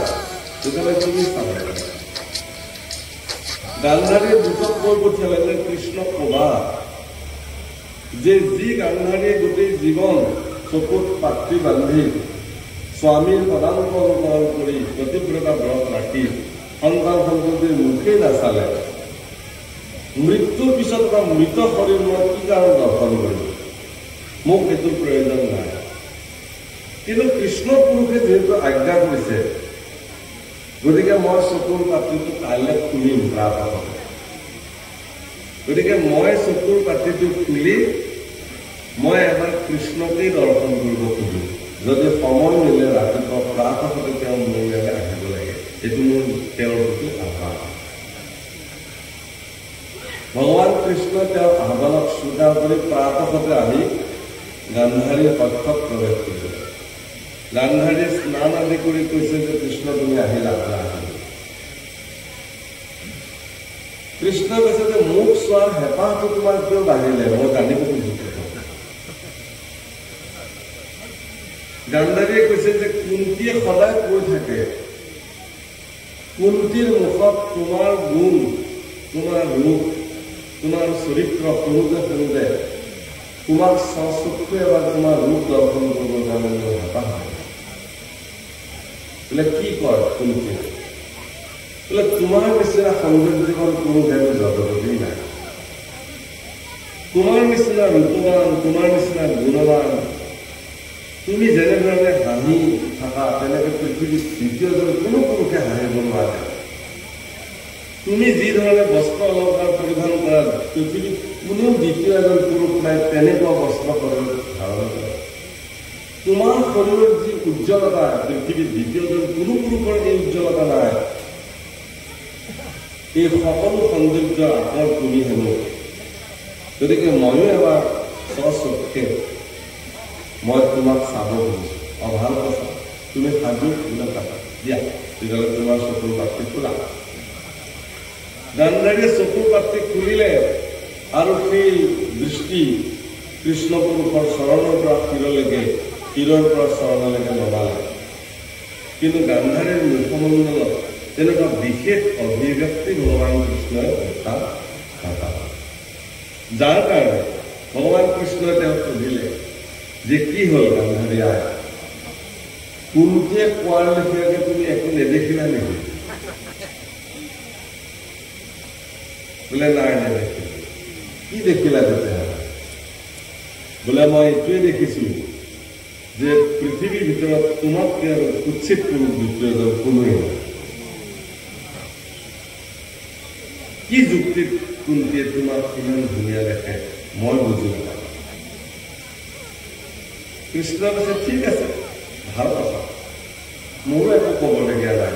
তেতিয়াহ'লে তুমি চাব গান্ধাৰীয়ে দুটক কৈ পঠিয়ালে যে কৃষ্ণক ক'বা যে যি গান্ধাৰীয়ে গোটেই জীৱন চকুত পাতি বান্ধি স্বামীৰ পদানুকৰণ কৰি প্ৰতিব্ৰতা ব্ৰত ৰাখি সন্তান সন্ততিৰ মুখেই নাচালে মৃত্যুৰ পিছত এটা মৃত শৰীৰ মই কি কাৰণ দৰ্শন কৰিম মোক এইটোৰ প্ৰয়োজন নাই কিন্তু কৃষ্ণ পুৰুষে যিহেতু আজ্ঞা কৰিছে গতিকে মই চকুৰ পাতিটো কাইলৈ খুলিম প্ৰাতঃ গতিকে মই চকুৰ পাতিটো খুলি মই এবাৰ কৃষ্ণকেই দৰ্শন কৰিব খুজিম যদি সময় মিলে ৰাতিপুৱা প্ৰাতঃতে তেওঁ মোৰ ইয়ালৈ আহিব লাগে এইটো মোৰ তেওঁৰ প্ৰতি আহ্বান ভগৱান কৃষ্ণই তেওঁৰ আহ্বানক স্বীকাৰ কৰি প্ৰাতঃতে আহি গান্ধাৰীৰ কক্ষত প্ৰৱেশ কৰিলে গান্ধাৰীয়ে স্নান আদি কৰি কৈছে যে কৃষ্ণ তুমি আহিলা কৃষ্ণই কৈছে যে মোক চোৱাৰ হেঁপাহটো তোমাৰ কিয় বাঢ়িলে মই জানিব খুজিছো গান্ধাৰীয়ে কৈছে যে কুন্তীয়ে সদায় কৈ থাকে কুন্তীৰ মুখত তোমাৰ গুণ তোমাৰ ৰূপ তোমাৰ চৰিত্ৰ শুনোতে তোমাক সচক্ষুৱে এবাৰ তোমাৰ ৰূপ দৰ্শন কৰিবৰ কাৰণে মোৰ হেঁপাহ বোলে কি কয় কুন্তীয়ে বোলে তোমাৰ নিচিনা সৌন্দৰ্যবান কোনো হেনো জগততেই নাই তোমাৰ নিচিনা ৰূপৱান তোমাৰ নিচিনা গুণৱান তুমি যেনেধৰণে হাঁহি থাকা তেনেকে পৃথিৱীত দ্বিতীয়জন কোনো পুৰুষে হাঁহিব নোৱাৰে তুমি যি ধৰণে বস্ত্ৰ অলংকাৰ পৰিধান কৰা পৃথিৱীত কোনো দ্বিতীয় এজন পুৰুষ নাই তেনেকুৱা বস্ত্ৰ ধাৰণ কৰে তোমাৰ শৰীৰৰ যি উজ্জ্বলতা পৃথিৱীত দ্বিতীয়জন কোনো পুৰুষৰ এই উজ্জ্বলতা নাই এই সকলো সৌন্দৰ্য আঁতৰ তুমি হেনো গতিকে ময়ো এবাৰ স্বচক্ষে মই তোমাক চাব খুজিছো ভাল কথা তুমি সাজু বোলে কাটা দিয়া তেতিয়াহ'লে তোমাৰ চকুৰ পাতি খোলা গান্ধাৰীয়ে চকুৰ পাতি খুলিলে আৰু সেই দৃষ্টি কৃষ্ণ পুৰুষৰ চৰণৰ পৰা শিৰলৈকে শিৰৰ পৰা চৰণলৈকে নমালে কিন্তু গান্ধাৰীৰ মুখমণ্ডলত তেনেকুৱা বিশেষ অভিব্যক্তি ভগৱান কৃষ্ণই দেখা নাপালে যাৰ কাৰণে ভগৱান কৃষ্ণই তেওঁক সুধিলে যে কি হ'ল গান্ধাৰী আই কুন্তীয়ে কোৱাৰ লেখীয়াকে তুমি একো নেদেখিলা নেকি বোলে নাই নেদেখিলো কি দেখিলা তেতিয়াহ'লে বোলে মই এইটোৱে দেখিছো যে পৃথিৱীৰ ভিতৰত তোমাতকৈ আৰু কুৎসিত পুৰুষ দ্বিতীয়জন কোনোৱেই নাই কি যুক্তিত কুন্তীয়ে তোমাক ইমান ধুনীয়া দেখে মই বুজি নাপাওঁ। কৃষ্ণ কৈছে ঠিক আছে, ভাল কথা, মোৰো একো ক'বলগীয়া নাই।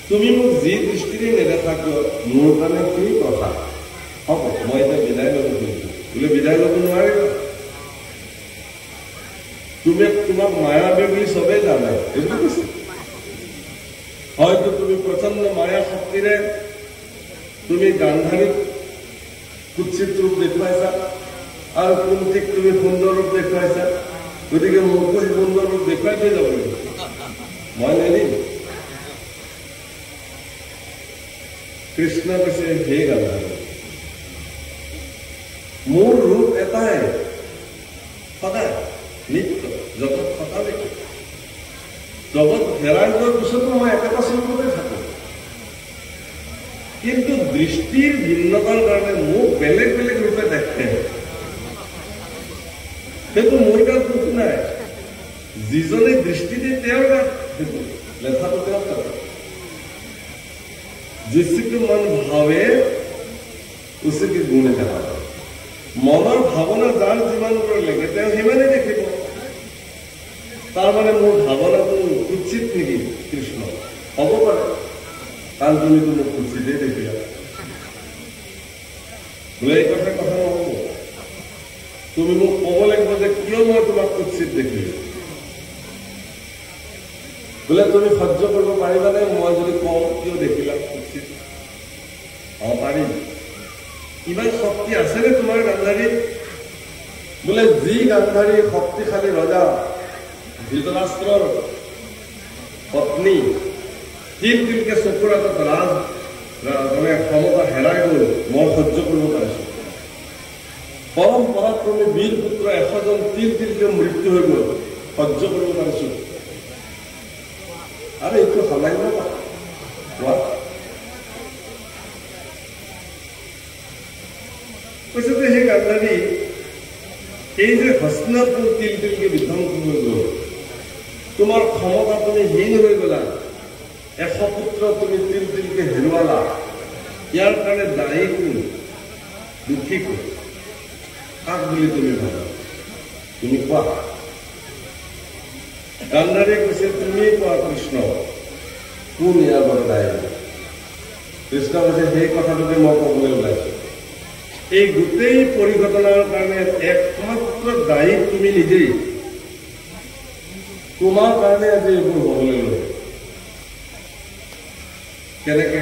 তুমি মোক যি দৃষ্টিৰে নেদেখা কিয় মোৰ কাৰণে কি কথা হ'ব, মই এতিয়া বিদায় ল'ব খুজিছো। বোলে বিদায় ল'ব নোৱাৰিবা, তোমাক মায়াবী বুলি চবেই জানে, এইটো কৈছে। হয়তো তুমি প্ৰচণ্ড মায়া শক্তিৰে তুমি গান্ধাৰীক কুৎসিত ৰূপ দেখুৱাইছা আৰু কুন্তীক তুমি সুন্দৰ ৰূপ দেখুৱাইছা, গতিকে মোকো সুন্দৰ ৰূপ দেখুৱাই থৈ যাব লাগিব, মই নেৰিম। কৃষ্ণ কৈছে হে গান্ধাৰী, মোৰ ৰূপ এটাই, সদায় নিত্য, জগত সদায়। জগত হেৰাই যোৱাৰ পিছতো মই একেটা স্বৰূপতে থাকো, কিন্তু দৃষ্টিৰ ভিন্নতাৰ কাৰণে মোক বেলেগ বেলেগ ৰূপে দেখে, সেইটো মোৰ গাত দুখ নাই। যিজনে দৃষ্টি দিয়ে তেওঁৰ গাত সেইটো লেখাটো তেওঁৰ গাত। যিটো মন ভাৱে উচিত গুণে দেখা, মনৰ ভাৱনা যাৰ যিমান লাগে তেওঁ সিমানেই দেখিব। তাৰমানে মোৰ ভাৱনাটো কুৎসিত নেকি কৃষ্ণ? হ'ব পাৰে, কাৰণ তুমিতো মোক কুৎসিতেই দেখিলা। বোলে এই কথা নহ'ব, তুমি মোক ক'ব লাগিব যে কিয় মই তোমাক কুৎসিত দেখিলো। বোলে তুমি সহ্য কৰিব পাৰিবানে মই যদি কওঁ কিয় দেখিলা কুৎসিত? অঁ পাৰিম। ইমান শক্তি আছেনে তোমাৰ গান্ধাৰীত? বোলে যি গান্ধাৰী শক্তিশালী ৰজা ধৃতৰাষ্ট্ৰৰ পত্নী তিল তিলকে চকুৰ আগত মানে ক্ষমতা হেৰাই গ'ল, মই সহ্য কৰিব পাৰিছো। পৰম পৰাক্ৰমী বীৰ পুত্ৰ 100 জন তিল তিলকে মৃত্যু হৈ গ'ল, সহ্য কৰিব পাৰিছো। আৰু এইটো সামান্য কোৱা কৈছে যে সেই গান্ধাৰী, এই যে হস্তিনাপুৰ তিল তিলকে বিধ্বংস হৈ গ'ল, তোমাৰ ক্ষমতা তুমি হীন হৈ গলা, 100 পুত্ৰ তুমি তিল তিলকে হেৰুৱালা, ইয়াৰ কাৰণে দায়ী কোন, দুখী কোন, কাক বুলি তুমি ভাবা? তুমি কোৱা। গান্ধাৰীয়ে কৈছে তুমি কোৱা কৃষ্ণ, কোন ইয়াৰ বাবে দায়ী? কৃষ্ণ কৈছে সেই কথাটোকে মই ক'বলৈ ওলাইছো। এই গোটেই পৰিঘটনাৰ কাৰণে একমাত্ৰ দায়ী তুমি নিজেই। তোমাৰ কাৰণে আজি এইবোৰ হবলৈ ল'লে। কেনেকে?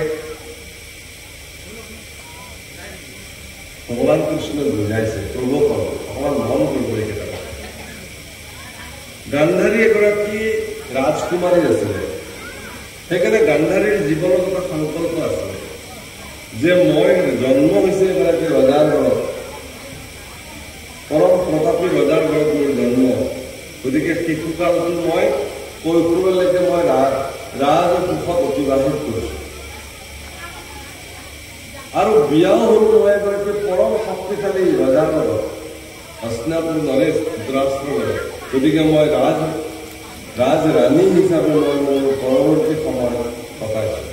ভগৱান কৃষ্ণই বুজাইছে, প্ৰভুসকল অকমান মন কৰিব এইকেইটা। গান্ধাৰী এগৰাকী ৰাজকুমাৰী আছিলে, সেইকাৰণে গান্ধাৰীৰ জীৱনত এটা সংকল্প আছিলে যে মই জন্ম হৈছে এগৰাকী ৰজাৰ ঘৰত, পৰম প্ৰতাপী ৰজাৰ ঘৰত মোৰ জন্ম, গতিকে শিশুকালটো মই কৈশোৰলৈকে মই ৰাজসুখত অতিবাহিত কৰিছো। আৰু বিয়াও হলো মই এগৰাকী পৰম শক্তিশালী ৰজাৰ লগত, হস্তিনাপুৰ নৰেশ ধৃতৰাষ্ট্ৰৰ লগত, গতিকে মই ৰাজৰাণী হিচাপে মই মোৰ পৰৱৰ্তী সময় কটাইছো।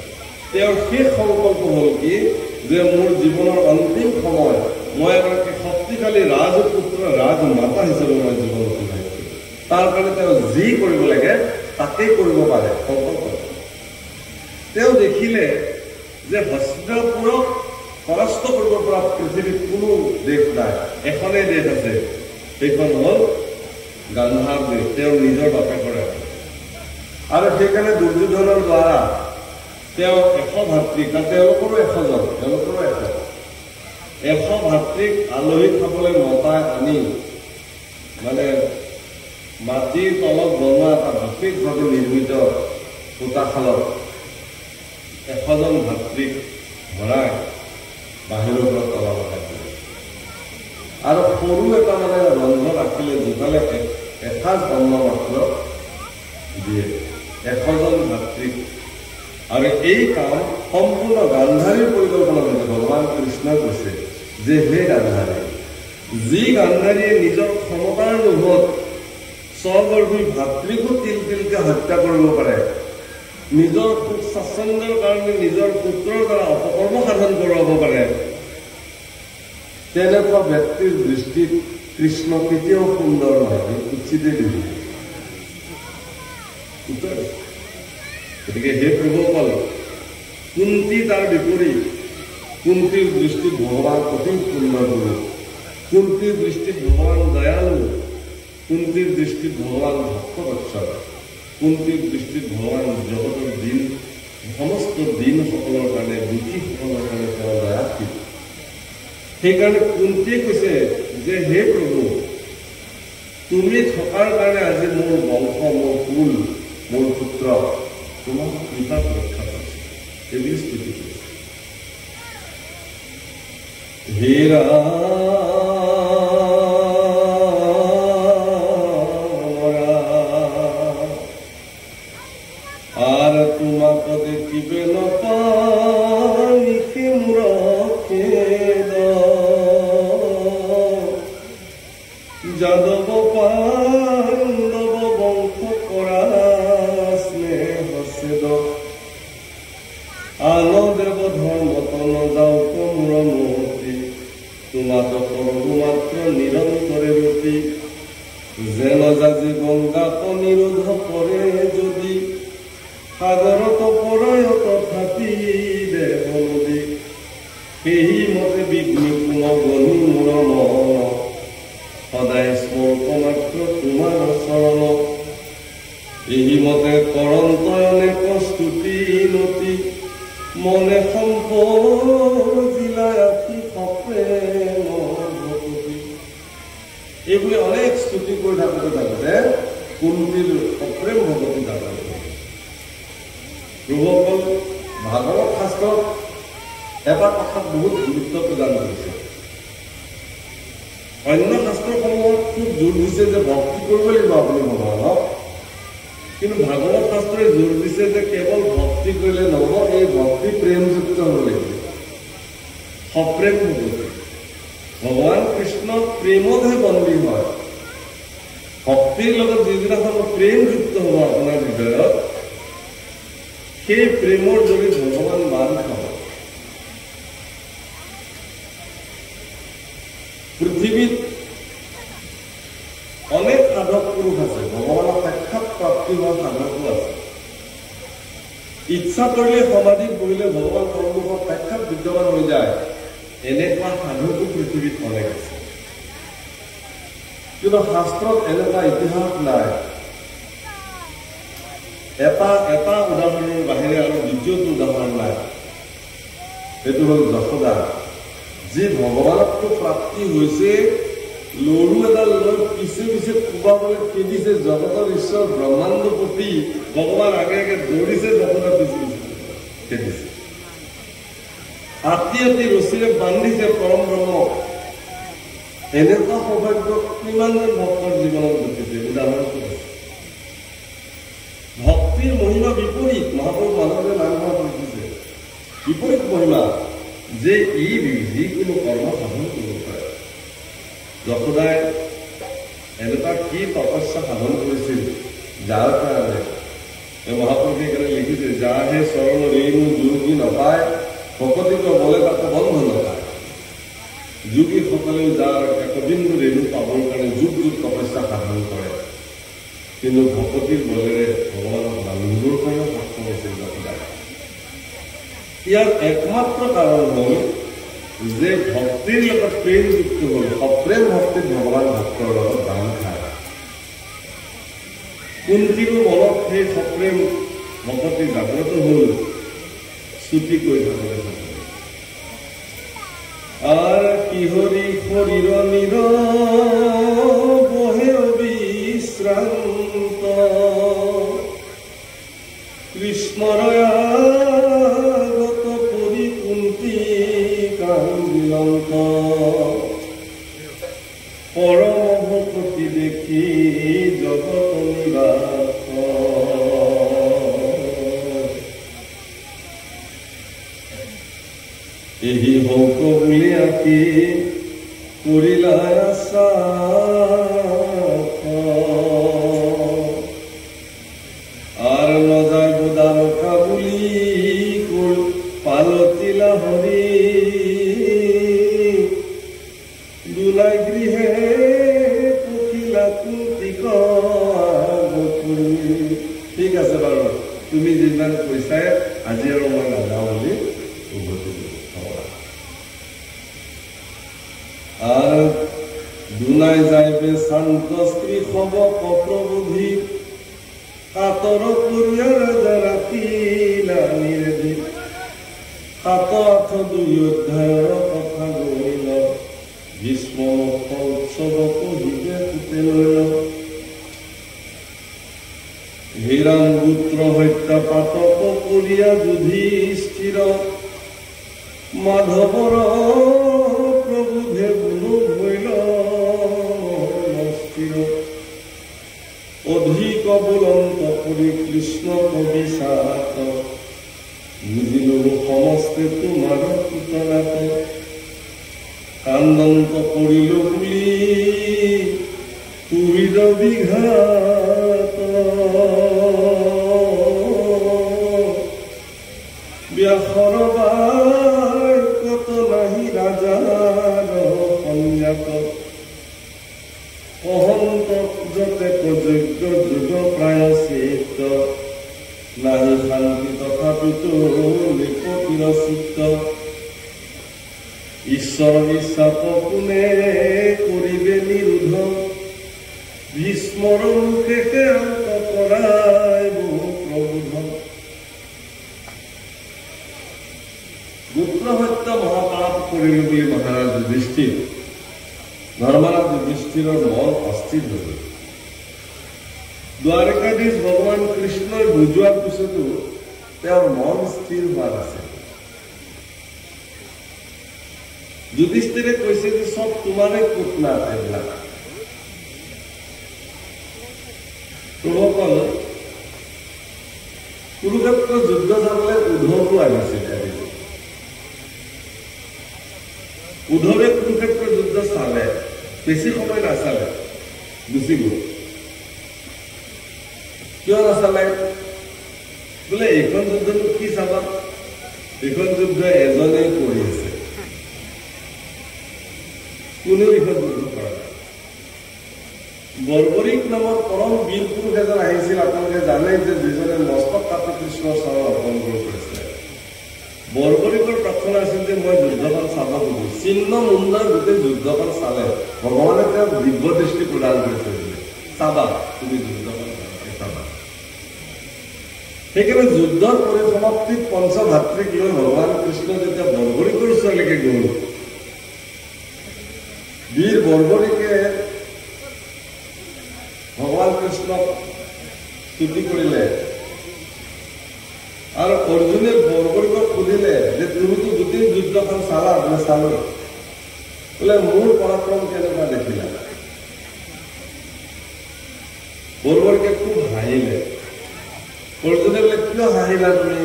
তেওঁৰ শেষ সংকল্প হ'ল কি যে মোৰ জীৱনৰ অন্তিম সময় মই এগৰাকী শক্তিশালী ৰাজপুত্ৰ ৰাজমাতা হিচাপে মই জীৱন অতিবাহিত কৰিম। তাৰ কাৰণে তেওঁ যি কৰিব লাগে তাকেই কৰিব পাৰে সংকল্প। তেওঁ দেখিলে যে হস্তিনাপুৰক পৰাস্ত কৰিব পৰা পৃথিৱীত কোনো দেশ নাই, এখনেই দেশ আছে, সেইখন হ'ল গান্ধাৰ দেশ, তেওঁৰ নিজৰ বাপেকৰে। আৰু সেইকাৰণে দুৰ্যোধনৰ দ্বাৰা তেওঁ 100 ভাতৃক, তেওঁলোকৰো 100 জন, তেওঁলোকৰো 100 ভাতৃক আলহী খাবলৈ মতাই আনি মানে মাটিৰ তলত বনোৱা এটা বিশেষভাৱে নিৰ্মিত পোতাশালত 100 জন ভাতৃক ভৰাই বাহিৰৰ পৰা তলা লগাইছিলে। আৰু সৰু এটা মানে ৰন্ধন ৰাখিলে যিফালে এসাঁজ অন্ন মাত্ৰ দিয়ে 100 জন ভাতৃক। আৰু এই কাম সম্পূৰ্ণ গান্ধাৰীৰ পৰিকল্পনা হৈছে। ভগৱান কৃষ্ণই কৈছে যে হে গান্ধাৰী, যি গান্ধাৰীয়ে নিজৰ ক্ষমতাৰ লোভত স্বগৰ্ভী ভাতৃকো তিল তিলকে হত্যা কৰিব পাৰে, নিজৰ সুখ স্বাচ্ছন্দ্যৰ কাৰণে নিজৰ পুত্ৰৰ দ্বাৰা অপকৰ্ম সাধন কৰাব পাৰে, তেনেকুৱা ব্যক্তিৰ দৃষ্টিত কৃষ্ণ কেতিয়াও সুন্দৰ নহয়, উচিতে দিব। গতিকে হে প্ৰভুসকল, কুন্তী তাৰ বিপৰীত। কুন্তীৰ দৃষ্টিত ভগৱান অতি সুন্দৰ গুৰু, কুন্তীৰ দৃষ্টিত ভগৱান দয়ালু, কুন্তীৰ দৃষ্টিত ভগৱান ভক্তবৎসল, কুন্তীৰ দৃষ্টিত ভগৱান জগতৰ দিন সমস্ত দিনসকলৰ কাৰণে, দুখীসকলৰ কাৰণে তেওঁ দয়াশীল। সেইকাৰণে কুন্তীয়ে কৈছে যে হে প্ৰভু, তুমি থকাৰ কাৰণে আজি মোৰ বংশ, মোৰ কুল, মোৰ পুত্ৰ তোমাৰ কৃপাত ৰক্ষা পাইছে, এইবুলি স্তুতি কৰিছে। হে আর তোমাকে দেখিবে নিশে মুরখে যাদব পাণ্ডব বংশ করা স্নেহ সেদ আনো দেব ধর্ম তন যাও কমুর মূর্তি তোমাকে করবো মাত্র নিরন্তরে রতি যেন যাজি গঙ্গা অনিরোধ করে যদি সাগরত পরয় তথাপি দেহ নদী সেই মতে বিঘ্নি পুনগনি মূৰ মন সদায় স্মৰ্ক মাত্ৰ তোমাৰ চৰণ এই মতে কৰন্ত অনেক স্তুতি নতি মনে সম্পজিলা ৰাখি সপ্ৰেম ভকতি। এইবুলি অনেক স্তুতি কৰি থাকোঁতে কুন্তীৰ সপ্ৰেম ভকতি দাদা। প্ৰভুসকল, ভাগৱত শাস্ত্ৰত এটা কথাত বহুত গুৰুত্ব প্ৰদান কৰিছে। অন্য শাস্ত্ৰসমূহত খুব জোৰ দিছে যে ভক্তি কৰিব লাগিব আপুনি ভগৱানক, কিন্তু ভাগৱত শাস্ত্ৰই জোৰ দিছে যে কেৱল ভক্তি কৰিলে নহ'ব, এই ভক্তি প্ৰেমযুক্ত হ'ব লাগিব, সপ্ৰেম হ'ব লাগিব। ভগৱান কৃষ্ণ প্ৰেমতহে বন্দী হয়। ভক্তিৰ লগত যিদিনাখন প্ৰেমযুক্ত হ'ব আপোনাৰ হৃদয়ত, সেই প্ৰেমৰ জৰিত ভগৱান মান খাব। পৃথিৱীত অনেক সাধক পুৰুষ আছে, ভগৱানৰ সাক্ষাৎ প্ৰাপ্তি হোৱা সাধকো আছে। ইচ্ছা কৰিলে সমাধিত বহিলে ভগৱান সন্মুখত সাক্ষাৎ বিদ্যমান হৈ যায়, এনেকুৱা সাধকো পৃথিৱীত অনেক আছে। কিন্তু শাস্ত্ৰত এনেকুৱা ইতিহাস নাই। এটা উদাহৰণৰ বাহিৰে আৰু দ্বিতীয়টো উদাহৰণ নাই। সেইটো হ'ল যশোদা, যি ভগৱানকতো প্ৰাপ্তি হৈছে, লৰু এডাল লৈ পিছে পিছে কোবাবলৈ খেদিছে। জগতৰ ঈশ্বৰ ব্ৰহ্মাণ্ডপতি ভগৱান আগে আগে দৌৰিছে, যশোদা পিছে পিছে খেদিছে। আতি ৰছীৰে বান্ধিছে পৰম ব্ৰহ্মক। এনেকুৱা সৌভাগ্য কিমানজন ভক্তৰ জীৱনত ঘটিছে, উদাহৰণটো আছে। ভক্তিৰ মহিমা বিপৰীত। মহাপুৰুষ মাধৱে নামঘৰত লিখিছে বিপৰীত মহিমা, যে ই যিকোনো কৰ্ম সাধন কৰিব পাৰে। যশোদাই এনেকুৱা কি তপস্যা সাধন কৰিছিল, যাৰ কাৰণে মহাপুৰুষে সেইকাৰণে লিখিছে, যাৰহে চৰণ ৰেণু যোগী নাপায়, ভকতিক বলে তাকে বন্ধ নাপায়। যোগীসকলেও যাৰ একবিন্দু ৰেণু পাবৰ কাৰণে যুগ যুগ তপস্যা সাধন কৰে, কিন্তু ভকতিৰ বলেৰে ভগৱানক বান্ধিবৰ কাৰণে সক্ষম হৈছিল যশোদাই। ইয়াৰ একমাত্ৰ কাৰণ হ'ল যে ভক্তিৰ লগত প্ৰেমযুক্ত হ'ল। সপ্ৰেম ভক্তিত ভগৱান ভক্তৰ লগত বান্ধ খায়। কুন্তীৰো মনত সেই সপ্ৰেম ভকতি জাগ্ৰত হ'ল, স্তুতি কৰি থাকোঁতে থাকোঁতে। আর কিহরি শরীর নির বহে অবিশ্রান্ত কৃষ্ণরয়াগত পরিকুন্তি কান্দিলন্ত পরম ভকতি দেখি জগত নিবাস এই হৌক বুলি আঁকি কৰিলা আশা আৰ নজায় বোদাৰ চাই আজি আৰু মই নাযাওঁ বুলি উভতি আর দুনাই যাইবে শান্ত স্ত্রী খবক প্রবুধি কাতর করিয়ার যারা তিলা নিরেধি সাত আঠ দুই অধ্যায়ৰ কথা গণিল ভীষ্ম উৎসৱ পঢ়িবে পুতে লইল হীৰাংগুত্ৰ হত্যা পাতক কৰিয়া যুধিষ্ঠিৰ মাধৱৰ প্ৰবোধে গুৰু হইল স্থিৰ অধিক বুলন্ত কৰি কৃষ্ণ কবিচাত বুজিলো সমস্তে তোমাৰ পুতনাত কান্দন্ত কৰিল বুলি তুহিৰ বিঘাত ব্যাসৰ বাক্যত নাহি ৰাজাৰ সন্যাত অহন্ত যতে যোগ্য যুগ প্ৰায়চিত নাহি শান্তি তথাপিতো লিপতিৰ চিত্ত ঈশ্বৰ ইচ্ছাত কোনে কৰিবে নিৰোধ ভীষ্মৰ মুখে অন্ত কৰাই বহু প্ৰবোধ পুত্ৰ হত্যা মহাপাপ কৰিলো বুলি মহাৰাজ যুধিষ্ঠিৰ ধৰ্মৰাজ যুধিষ্ঠিৰৰ মন অস্থিৰ হৈ দ্বাৰকাধীশ ভগৱান কৃষ্ণই বুজোৱাৰ পিছতো তেওঁৰ মন স্থিৰ হোৱা নাছিল যুধিষ্ঠিৰে কৈছে যে সব তোমাৰে পুতনা এইবিলাক প্ৰভুসকল কুৰুক্ষেত্ৰ যুদ্ধ চাবলৈ উদ্ধৱো আহিছিল উদ্ধৱে কুৰুক্ষেত্ৰ যুদ্ধ চালে বেছি সময় নাচালে গুচি গল কিয় নাচালে বোলে এইখন যুদ্ধ কি চাবা এইখন যুদ্ধ এজনে কৰি আছে কোনেও এইখন যুদ্ধ কৰা নাই বৰ্বৰিক নামৰ পৰম বীৰ পুৰুষ এজন আহিছিল আপোনালোকে জানে যে যিজনে মস্তক কাটি কৃষ্ণৰ চৰণ অৰ্পণ কৰিছিলে বৰ্বৰিকৰ প্ৰাৰ্থনা আছিল যে মই যুদ্ধখন চাব খুজিছো চিহ্ন মুণ্ডৰ গোটেই যুদ্ধখন চালে ভগৱানে তেওঁক দিব্য দৃষ্টি প্ৰদান কৰি থৈছিলে চাবা তুমি যুদ্ধখন চাবা সেইকাৰণে যুদ্ধৰ পৰিসমাপ্তিত পঞ্চভাতৃক লৈ ভগৱান কৃষ্ণ যেতিয়া বৰ্বৰিকৰ ওচৰলৈকে গ'ল বীৰ বৰ্বৰিকে ভগৱান কৃষ্ণক স্তুতি কৰিলে আৰু অৰ্জুনে বৰ্বৰিকক সুধিলে যে তুমিতো গোটেই যুদ্ধখন চালা বোলে চালো বোলে মোৰ পৰাক্ৰম কেনেকুৱা দেখিলা বৰ্বৰিকে খুব হাঁহিলে অৰ্জুনে বোলে কিয় হাঁহিলা তুমি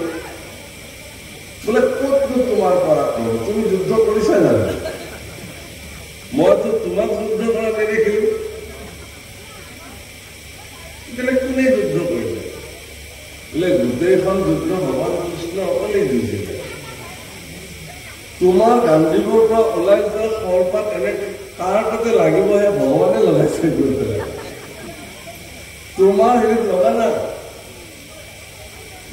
বোলে ক'তনো তোমাৰ পৰাক্ৰম তুমি যুদ্ধ কৰিছা জানো মইতো তোমাক যুদ্ধ কৰা নেদেখিলো কোনে যুদ্ধ কৰিলে বোলে গোটেইখন যুদ্ধ ভগৱান কৃষ্ণ অকলেই যুঁজিলে তোমাৰ গান্ধীবৰ পৰা ওলাই যোৱা কলপাত এনে কাৰ তাতে লাগিবহে ভগৱানে লগাইছে গৈ পেলাই তোমাৰ হেৰিত লগা নাই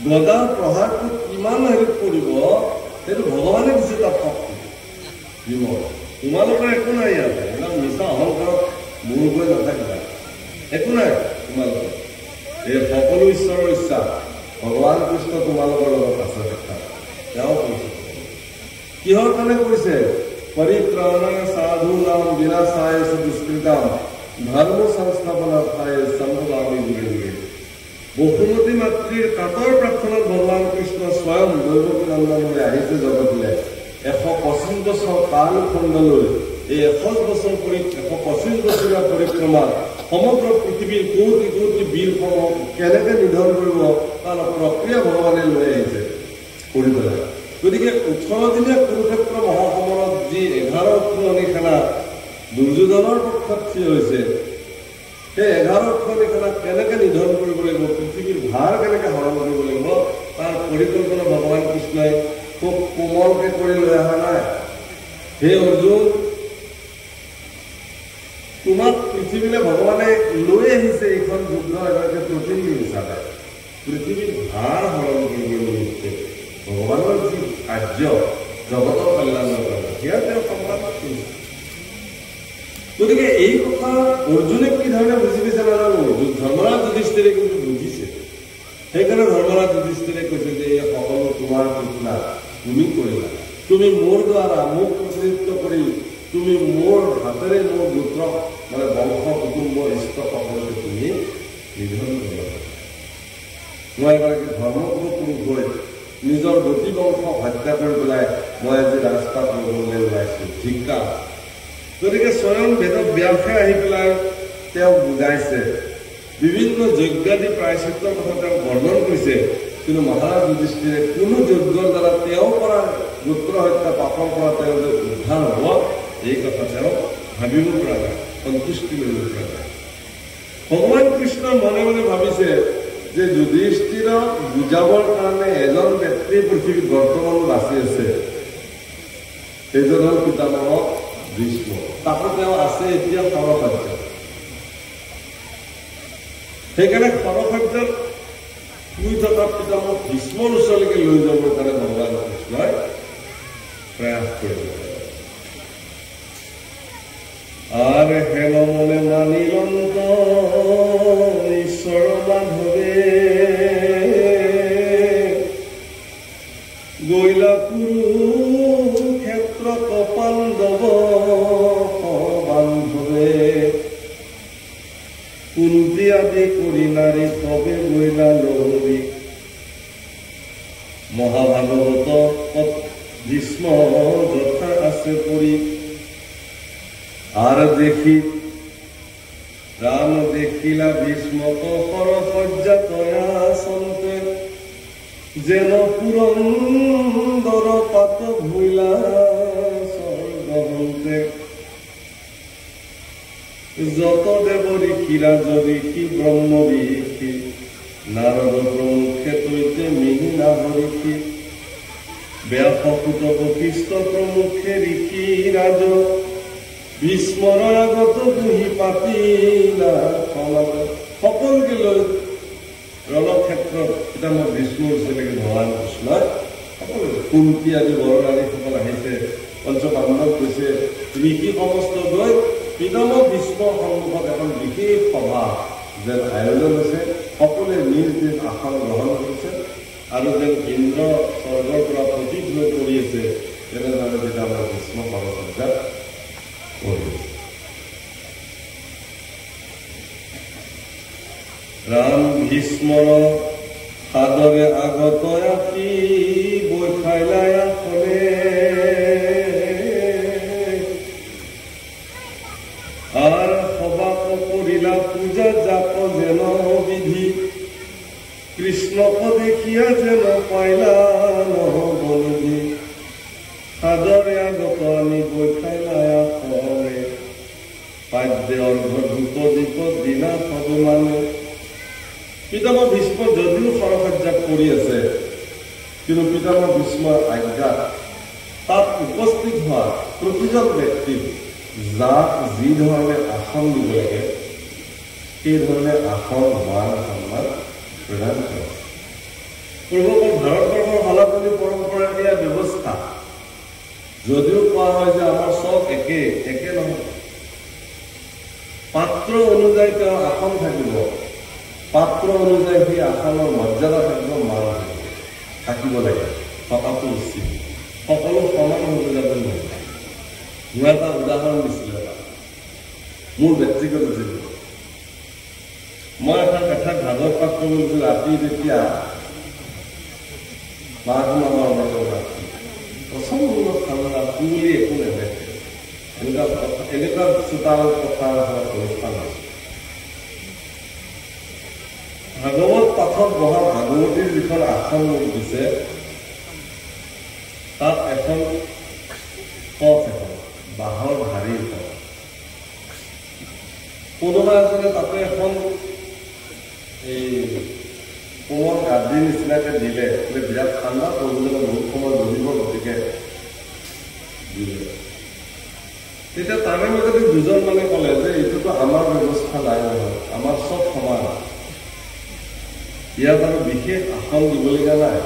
গদাৰ প্ৰহাৰটো কিমান হেৰিত পৰিব সেইটো ভগৱানে দিছে তাত শক্তি তোমালোকৰ একো নাই ইয়াতে একদম মিছা অহংকাৰত মূৰ গৈ নাথাকিবা একো নাই তোমালোকৰ এই সকলো ঈশ্বৰৰ ইচ্ছা ভগৱান কৃষ্ণ তোমালোকৰ লগত আছে তেওঁ কৈছে কিহৰ কাৰণে কৈছে পৰিত্ৰাণায় সাধূনাম বিনাশায় দুষ্কৃতাম ধৰ্ম সংস্থাপনাৰ্থায় সম্ভৱামি যুগে যুগে বসুমতী মাতৃৰ কাতৰ প্ৰাৰ্থনাত ভগৱান কৃষ্ণ স্বয়ং দৈৱকী নন্দন হৈ আহিছে জগতলৈ 125 বছৰ কালখণ্ডলৈ এই 125 বছৰীয়া পৰিক্ৰমাত সমগ্ৰ পৃথিৱীৰ কোটি কোটি বীৰসমূহ কেনেকৈ নিধন কৰিব তাৰ প্ৰক্ৰিয়া ভগৱানে লৈ আহিছে কৰি পেলাই গতিকে 18 দিনীয়া কুৰুক্ষেত্ৰ মহাসমৰত যি 11 খনি সেনা দুৰ্যোধনৰ পক্ষত থিয় হৈছে সেই 11 খনি সেনা কেনেকৈ নিধন কৰিব লাগিব পৃথিৱীৰ ভাৰ কেনেকৈ হৰণ কৰিব লাগিব তাৰ পৰিকল্পনা ভগৱান কৃষ্ণই খুব কোমলকৈ কৰি লৈ অহা নাই হে অৰ্জুন তোমাক পৃথিৱীলৈ ভগৱানে লৈ আহিছে এইখন যুদ্ধ এগৰাকী প্ৰতিনিধি হিচাপে পৃথিৱীৰ ভাৰ হৰণ কৰিবলৈ কাৰ্য জগতৰ কল্যাণৰ কাৰণে সেয়া তেওঁ সম্পাদন কৰিছে। গতিকে এই কথা অৰ্জুনে কি ধৰণে বুজি পাইছে নাজানো, ধৰ্মৰাজ যুধিষ্ঠিৰে কিন্তু বুজিছে। সেইকাৰণে ধৰ্মৰাজ যুধিষ্ঠিৰে কৈছে যে এই সকলো তোমাৰ কৃষ্ণা তুমি কৰিলা, তুমি মোৰ দ্বাৰা মোক প্ৰতিনিধিত্ব কৰি তুমি মোৰ হাতেৰে মোৰ গোত্ৰ মানে বংশ কুটুম্ব ইষ্ট সকলোকে তুমি নিধন কৰিলা। মই এগৰাকী ধৰ্মগুৰু পুৰুষ হৈ নিজৰ গতি বংশ হত্যা কৰি পেলাই মই আজি ৰাজপাট ল'বলৈ ওলাইছো, ধিক্কাৰ। গতিকে স্বয়ং বেদব্যাসে আহি পেলাই তেওঁক বুজাইছে, বিভিন্ন যজ্ঞাদি প্ৰায়শ্চিত্তৰ কথা তেওঁ বৰ্ণন কৰিছে। কিন্তু মহাৰাজ যুধিষ্ঠিৰে কোনো যজ্ঞৰ দ্বাৰা তেওঁ কৰা গোত্ৰ হত্যা পাপৰ পৰা তেওঁ যে উদ্ধাৰ হ'ব এই কথা তেওঁ ভাবিব পৰা নাই, সন্তুষ্টি কৰিব পৰা নাই। ভগৱান কৃষ্ণ মনে মনে ভাবিছে যে যুধিষ্ঠিৰক বুজাবৰ কাৰণে এজন ব্যক্তি পৃথিৱীত বৰ্তমান বাচি আছে, সেইজন হ'ল পিতামহ ভীষ্ম। তাকো তেওঁ আছে এতিয়া সৰসজ্য। সেইকাৰণে সৰসজ্যত শুই থকা পিতামহ ভীষ্মৰ ওচৰলৈকে লৈ যাবৰ কাৰণে ভগৱান কৃষ্ণই প্ৰয়াস কৰিব। আর হেল মনে মানিলন্ত ঈশ্বর মাধবে গৈলা কুরুক্ষেত্র পাণ্ডব বান্ধবে কুন্তি আদি করি নারী তবে গৈলা লহরী মহাভাগবত ভীষ্ম যথা আছে পরি আর দেখি রাম দেখিলা ভীষ্মক সরসজ্জা তয়াসন্তে যেন পুরন্দর পাত ভুইলা স্বর্গহন্তে যত দেব ঋষি রাজ ঋষি ব্রহ্ম ঋষি নারদ প্রমুখে তৈতে মিহিনা হরিষি ব্যাপকুত বশিষ্ঠ প্রমুখে ঋষি রাজ ভীষ্মৰ আগত বুহি পাতিলা সমাজ। সকলোকে লৈ ৰণক্ষেত্ৰত পিতামহ ভীষ্মৰ ওচৰলৈকে ভগৱান কৃষ্ণই সকলো কুন্তি আদি বৰনাৰীসকল আহিছে, পঞ্চপাণ্ডৱ কৈছে, ঋষি সমস্ত গৈ পিতামহ ভীষ্মৰ সন্মুখত এখন বিশেষ সভা যেন আয়োজন হৈছে। সকলোৱে নিজ নিজ আসন গ্ৰহণ কৰিছে আৰু যেন ইন্দ্ৰ স্বৰ্গৰ পৰা প্ৰতিধ্বনি কৰি আছে তেনেধৰণে পিতামহ ভীষ্ম সৰসজ্জাত ৰাম ভীষ্মৰ সাদৰে আগত আহি বৈঠাইলাই আসনে আৰ সবাক কৰিলা পূজা জাপ যেন বিধি কৃষ্ণক দেখিয়া যেন পাইলা নহব নিধি সাদৰে আগত আনি বৈঠাইলাই আসনে পাদ্য অৰ্ঘ ধূপ দীপ দিনা সদমানে। পিতামহ ভীষ্ম যদিও সৰসজ্জাত পৰি আছে, কিন্তু পিতামহ ভীষ্মৰ আজ্ঞাত তাত উপস্থিত হোৱা প্ৰতিজন ব্যক্তিক যাক যি ধৰণে আসন দিব লাগে সেই ধৰণে আসন মান সন্মান প্ৰদান কৰে। পূৰ্বকল ভাৰতবৰ্ষৰ সনাতনী পৰম্পৰাৰ এয়া ব্যৱস্থা। যদিও কোৱা হয় যে আমাৰ চব একে, একে নহয়। পাত্ৰ অনুযায়ী তেওঁৰ আসন থাকিব, পাত্ৰ অনুযায়ী সেই আসনৰ মৰ্যাদা থাকিব, মান থাকিব লাগে, থকাটো উচিত। সকলো সমান হৈ যাব নহয়। মই এটা উদাহৰণ দিছিলোঁ, মোৰ ব্যক্তিগত জীৱন। মই এটা ভাগৱত পাঠ কৰিছিলোঁ ৰাতি, যেতিয়া মাঘ মাহৰ ৰাতি প্ৰচণ্ড ঠাণ্ডা, কুঁৱলী একো নেদেখে, এনেকুৱা চোতাল পথাৰ অনুষ্ঠান আছে। ভাগৱত পাঠত বহা ভাগৱতীৰ যিখন আসন মোক দিছে, তাত এখন পথ, এখন বাঁহৰ ভাৰী পথ। কোনোবা এজনে তাতে এখন এই কোমল গাদীৰ নিচিনাকে দিলে, বিৰাট ঠাণ্ডা, প্ৰয়োজনে বহুত সময় বহিব, গতিকে দিলে। তেতিয়া তাৰে মাজতে দুজন মানে ক'লে যে এইটোতো আমাৰ ব্যৱস্থা নাই নহয়, আমাৰ চব সমান, ইয়াত আৰু বিশেষ আসন দিবলগীয়া নাই।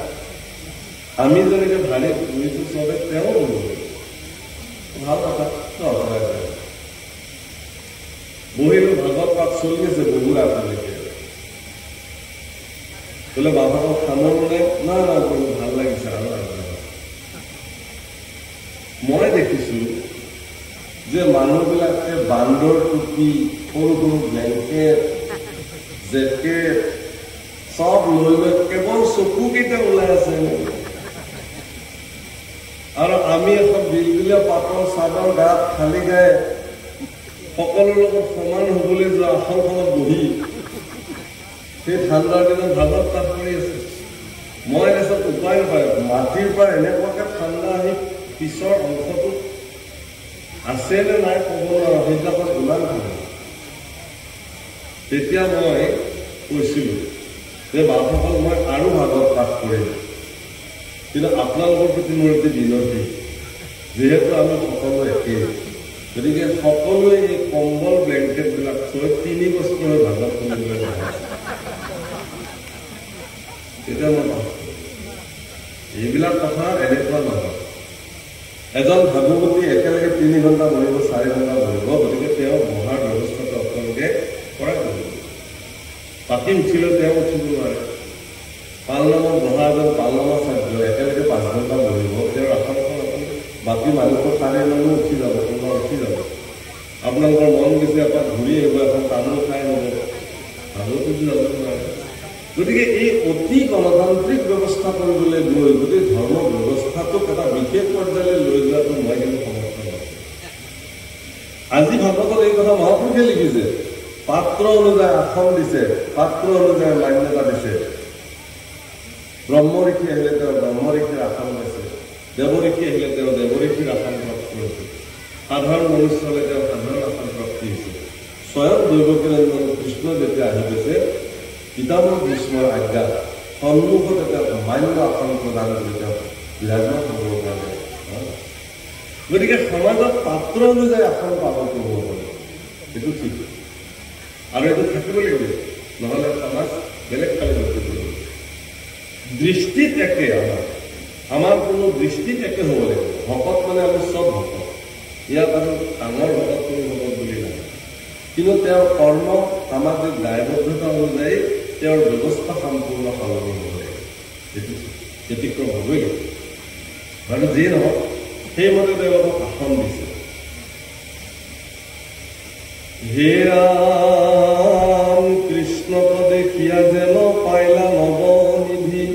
আমি যেনেকে ভাৰী কৰিছোঁ চবে তেওঁ অনুভৱ ভাল কথা বহিলো ভাগৱত পাঠ চলি আছে বহু ৰাতিলৈকে বোলে বাবাকক সামৰণে না না বোলো ভাল লাগিছে আৰু মই দেখিছো যে মানুহবিলাকে বান্দৰ টুপি সৰু সৰু ব্লেংকেট জেকেট সব লৈ লৈ কেৱল চকুকেইটা ওলাই আছে আৰু আমি এখন বিলবিলীয়া পাতৰ চাদৰ গাত খালি গায়ে সকলোৰ লগত সমান হ'বলৈ যোৱা আসনখনত বহি সেই ঠাণ্ডাৰ দিনত ভাগত পাঠ কৰি আছে মই এনে উপায় নাপায় মাটিৰ পৰা এনেকুৱাকে ঠাণ্ডা আহি পিছৰ অংশটো আছে নে নাই ক'ব নোৱাৰো সেইবিলাকত ইমান ঠাণ্ডা তেতিয়া মই কৈছিলোঁ যে বাপসকল মই আৰু ভাগত পাঠ কৰিম কিন্তু আপোনালোকৰ প্ৰতি মোৰ এটি বিনতি যিহেতু আমি সকলো একেই গতিকে সকলোৱে এই কম্বল ব্লেংকেটবিলাক থৈ 3 বছৰৰ ভাগত কৰিবলৈ নহয় তেতিয়া মই এইবিলাক কথা এনেকুৱা নহয় এজন ভাগৱতী একেলগে 3 ঘণ্টা বহিব 4 ঘণ্টা বহিব গতিকে তেওঁ বহাৰ ব্যৱস্থাটো আপোনালোকে কৰা কৰিব পাতি উঠিলে তেওঁ উঠিব নোৱাৰে পালনামত বহা এজন পালনামত চাৰ্য একেলগে 5 ঘণ্টা বহিব তেওঁৰ আসনখন আপুনি বাকী মানুহৰ তাৰে মানুহ উঠি যাব কোনোবা উঠি যাব আপোনালোকৰ মন গৈছে এপাক ঘূৰি আহিব এখন তামোল খাই হ'ব ভাগৱত উঠি যাব নোৱাৰে গতিকে এই অতি গণতান্ত্ৰিক ব্যৱস্থা কৰিবলৈ গৈ গোটেই ধৰ্ম ব্যৱস্থাটোক এটা বিশেষ পৰ্যায়লৈ লৈ যোৱাটো মই কিন্তু সমৰ্থন আছোঁ আজি ভাগৱতত এই কথা মহাপুৰুষে লিখিছে পাত্ৰ অনুযায়ী আসন দিছে পাত্ৰ অনুযায়ী মান্যতা দিছে ব্ৰহ্মঋষি আহিলে তেওঁ ব্ৰহ্মঋষিৰ আসন দিছে দেৱঋষি আহিলে তেওঁ দেৱঋষিৰ আসন প্ৰাপ্ত কৰিছে সাধাৰণ মনুষ্য হ'লে তেওঁ সাধাৰণ আসন প্ৰাপ্তি হৈছে স্বয়ং দৈৱকীনন্দন কৃষ্ণ যেতিয়া আহি গৈছে পিতামহ ভীষ্মৰ আজ্ঞা সন্মুখত এটা মান্য আসন প্ৰদান কৰি তেওঁ বিৰাজমান হ'বৰ কাৰণে গতিকে সমাজত পাত্ৰ অনুযায়ী আসন পালন কৰিব পাৰে এইটো ঠিক আৰু এইটো থাকিব লাগিব নহ'লে সমাজ বেলেগ ফালে গতি কৰিব দৃষ্টিত একে আমাৰ কোনো দৃষ্টিত একে হ'ব লাগিব ভকত মানে আমি চব ভকত ইয়াত আৰু ডাঙৰ ভকত কোনো ভকত বুলি নাই কিন্তু তেওঁৰ কৰ্ম সামাজিক দায়বদ্ধতা অনুযায়ী তেওঁৰ ব্যৱস্থা সম্পূৰ্ণ সলনি হ'ব লাগিব এইটো ব্যতিক্ৰম হ'বই লাগিব আৰু যিয়ে নহওক সেইমতে তেওঁলোকক আসন দিছে হে ৰাম কৃষ্ণ পদে কিয়া যেন পাইলা নৱনিধি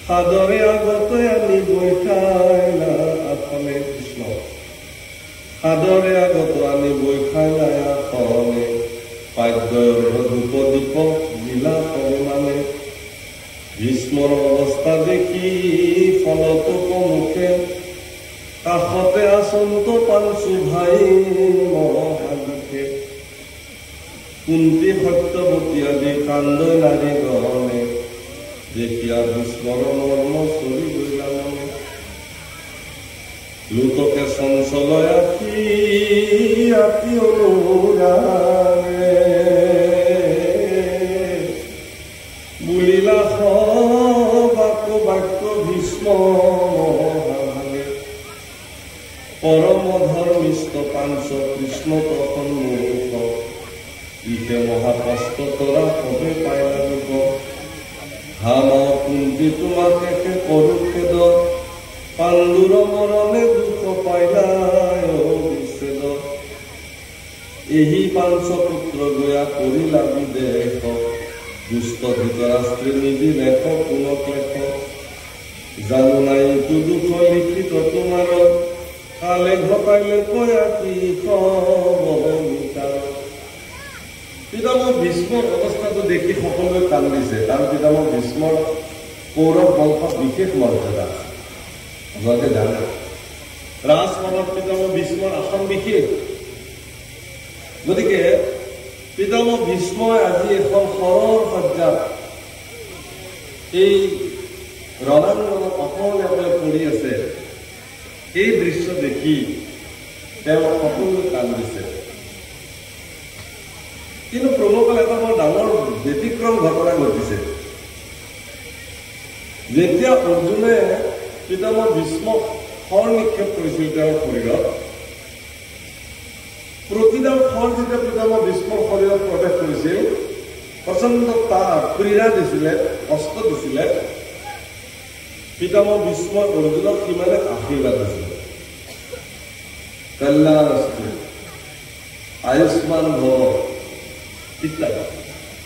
সাদৰে আগতে আনি বৈঠাইলা আসনে কৃষ্ণ সাদৰে আগত আনি বৈঠাইলা আসনে পাদ্যৰ ধূপ দীপ লীলা পৰিমাণে ভীষ্মৰ অৱস্থা দেখি ফলতো মুখে কাষতে আসন্ত পাঞ্চু ভাই মহাদুখে কুন্তি সত্যৱতী আদি কান্দৈ নাৰী গহনে দেখিয়া ভীষ্মৰ মৰ্ম চৰি গলা মনে লোককে চঞ্চলয় আখি আতি অনুৰাগে বুলিলা বাক্য বাক্য ভীষ্ম পৰম ধৰ্মিষ্ঠ পাঞ্চ কৃষ্ণ সন্মুখ ইতে মহাকষ্ট তৰা সবে পাইলা লোক হাম কুন্তি তোমাকে কৰো খেদ পাণ্ডুৰ মৰণে দুখ পাইলা বিচ্ছেদ এই পাঞ্চ পুত্ৰ গয়া কৰিলা বিদেশ দুষ্ট ধৃতৰাষ্ট্ৰে নিদি লেখ পুনক লেখ জানো নাই তো দুখ লিখিত তোমাৰ কালে ঘটাইলে কয়া কি পিতামহ ভীষ্মৰ অৱস্থাটো দেখি সকলোৱে কান্দিছে কাৰণ পিতামহ ভীষ্মৰ কৌৰৱ বংশত বিশেষ মৰ্যাদা আপোনালোকে জানে ৰাজসভাত পিতামহ ভীষ্মৰ আসন বিশেষ গতিকে পিতামহ ভীষ্মই আজি এখন সৰল সজ্জাত এই ৰণাংগনত অকলে পৰি আছে এই দৃশ্য দেখি তেওঁ সকলোৱে কান্দিছে কিন্তু প্ৰভুসকল এটা বৰ ডাঙৰ ব্যতিক্ৰম ঘটনা ঘটিছে যেতিয়া অৰ্জুনে পিতামহ ভীষ্মক শৰ নিক্ষেপ কৰিছিল তেওঁৰ শৰীৰত, প্ৰতিডাল শৰ যেতিয়া পিতামহ ভীষ্মৰ শৰীৰত প্ৰৱেশ কৰিছিল, প্ৰচণ্ড পীড়া দিছিলে, কষ্ট দিছিলে। পিতামহ ভীষ্মই অৰ্জুনক সিমানে আশীৰ্বাদ দিছিলে, কল্যাণস্তু, আয়ুষ্মান ভৱ ইত্যাদি,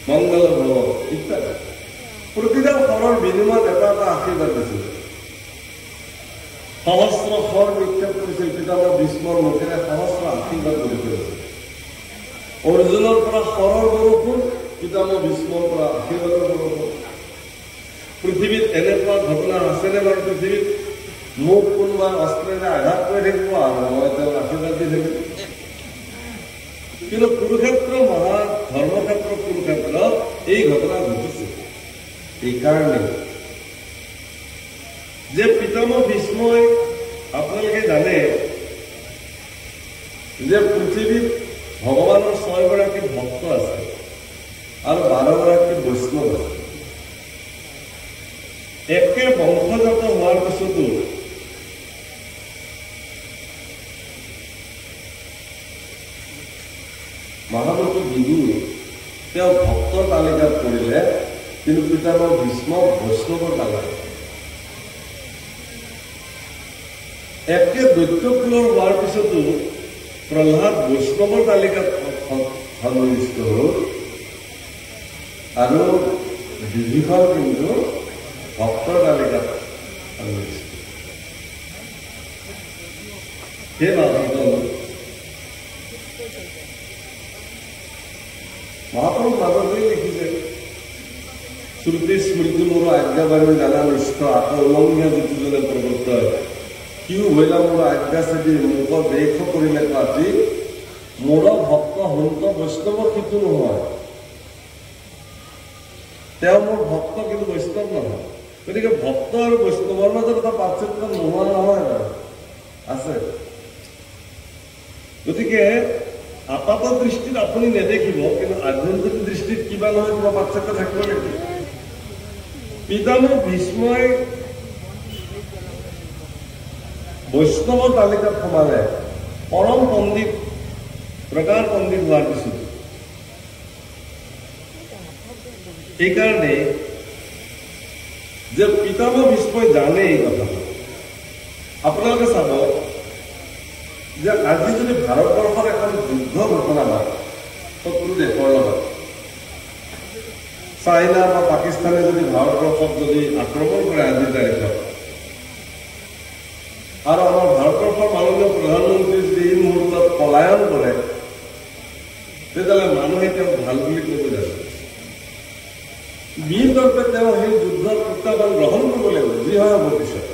মংগল ভৱ ইত্যাদি। প্ৰতিডাল শৰৰ বিনিময়ত এটা এটা আশীৰ্বাদ দিছিল। সহস্ৰ শৰ নিক্ষেপ কৰিছিল পিতামহ ভীষ্মৰ মুখেৰে, সহস্ৰ আশীৰ্বাদ কৰি কৰিছিল। অৰ্জুনৰ পৰা শৰৰ বৰষুণ, পিতামহ ভীষ্মৰ পৰা আশীৰ্বাদৰ বৰষুণ। পৃথিৱীত এনেকুৱা ঘটনা আছেনে বাৰু? পৃথিৱীত মোক কোনোবা অস্ত্ৰেৰে আঘাত কৰি থাকিব আৰু মই তেওঁক আশীৰ্বাদ দি থাকিম। কিন্তু কুৰুক্ষেত্ৰ ধৰ্মক্ষেত্ৰ কুৰুক্ষেত্ৰত এই ঘটনা ঘটিছে। এইকাৰণে যে পিতামহ ভীষ্মই, আপোনালোকে জানে যে পৃথিৱীত ভগৱানৰ 6 গৰাকী ভক্ত আছে আৰু 12 গৰাকী বৈষ্ণৱ আছে। একে বংশজাত হোৱাৰ পিছতো মহামতী বিদুৰ তেওঁ ভক্তৰ তালিকাত পৰিলে, কিন্তু পিতামহ ভীষ্ম বৈষ্ণৱৰ তালিকাত। একে দৈত্যকুলৰ হোৱাৰ পিছতো প্ৰহ্লাদ বৈষ্ণৱৰ তালিকাত সন্নিৱিষ্ট হ'ল আৰু বিভীষণ কিন্তু ভক্তৰ তালিকাত সন্নিৱিষ্ট। সেই ভাগৱতত মহাপুৰুষ মাজতেই লিখিছে, শ্ৰুতি স্মৃতি মোৰ আজ্ঞাবাৰী জানা নিষ্ঠ, আকৌ উলংঘা যিটোজনে প্ৰবৰ্তয়, কিয় হইলা মোৰ আজ্ঞা চেদি মুখ দেশ কৰিলে কাটি, মোৰ ভক্ত হন্ত বৈষ্ণৱ সিটো নহয়। তেওঁ মোৰ ভক্ত কিন্তু বৈষ্ণৱ নহয়। গতিকে ভক্ত আৰু বৈষ্ণৱৰ মাজত এটা পাৰ্থক্য নোহোৱা নহয়, আছে। গতিকে আপাত দৃষ্টিত আপুনি নেদেখিব, কিন্তু আভ্যন্তৰীণ দৃষ্টিত কিবা নহয় কিবা পাৰ্থক্য থাকিব লাগিব। পিতামহ ভীষ্মই বৈষ্ণৱৰ তালিকাত সোমালে, পৰম পণ্ডিত, প্ৰগাঢ় পণ্ডিত হোৱাৰ পিছত। এইকাৰণে যে পিতামহ ভীষ্মই জানে এই কথাটো। আপোনালোকে চাব যে আজি যদি ভাৰতবৰ্ষৰ এখন যুদ্ধ ঘটনা হয় শত্ৰু দেশৰ লগত, চাইনা বা পাকিস্তানে যদি ভাৰতবৰ্ষক যদি আক্ৰমণ কৰে আজিৰ তাৰিখত, আৰু আমাৰ ভাৰতবৰ্ষৰ মাননীয় প্ৰধানমন্ত্ৰী যদি এই মুহূৰ্তত পলায়ন কৰে, তেতিয়াহ'লে মানুহে তেওঁক ভাল বুলি ক'ব যায়। বীৰদৰ্পে তেওঁ সেই যুদ্ধৰ প্ৰত্যাহ্বান গ্ৰহণ কৰিব লাগিব, যি হয় হ'ব পিছত।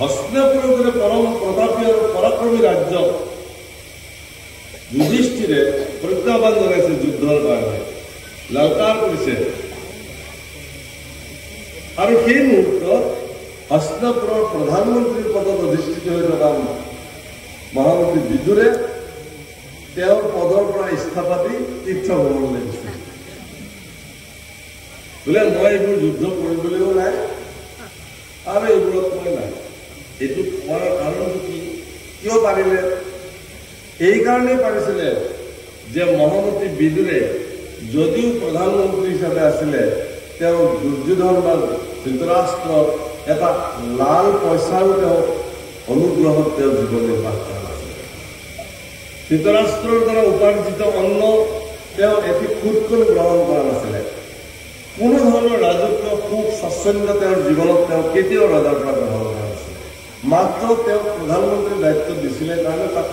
হস্তিনাপুৰৰ দৰে পৰম প্ৰতাপী আৰু পৰাক্ৰমী ৰাজ্য যুধিষ্ঠিৰে প্ৰত্যাহ্বান জনাইছে যুদ্ধৰ কাৰণে, লালকাৰ কৰিছে। আৰু সেই মুহূৰ্তত হস্তিনাপুৰৰ প্ৰধানমন্ত্ৰীৰ পদত অধিষ্ঠিত হৈ থকা মহামতী বিদুৰে তেওঁৰ পদৰ পৰা ইস্তফা দি তীৰ্থ ভ্ৰমণলৈ গৈছে। বোলে মই এইবোৰ যুদ্ধ কৰিবলৈও নাই আৰু এইবোৰত মই নাই। এইটো কোৱাৰ কাৰণটো কি? কিয় পাৰিলে? এই কাৰণেই পাৰিছিলে যে মহামতী বিদুৰে যদিও প্ৰধানমন্ত্ৰী হিচাপে আছিলে, তেওঁ দুৰ্যোধন বা ধৃতৰাষ্ট্ৰৰ এটা লাল পইচাৰো তেওঁ অনুগ্ৰহত তেওঁ জীৱন নিৰ্বাহ কৰা নাছিল। ধৃতৰাষ্ট্ৰৰ দ্বাৰা উপাৰ্জিত অন্ন তেওঁ এটি সুদকণ গ্ৰহণ কৰা নাছিলে। কোনো ধৰণৰ ৰাজকীয় সুখ স্বাচ্ছন্দ্য তেওঁৰ জীৱনত তেওঁ কেতিয়াও ৰজাৰ পৰা গ্ৰহণ কৰা নাছিলে। মাত্ৰ তেওঁক প্ৰধানমন্ত্ৰীৰ দায়িত্ব দিছিলে কাৰণে তাক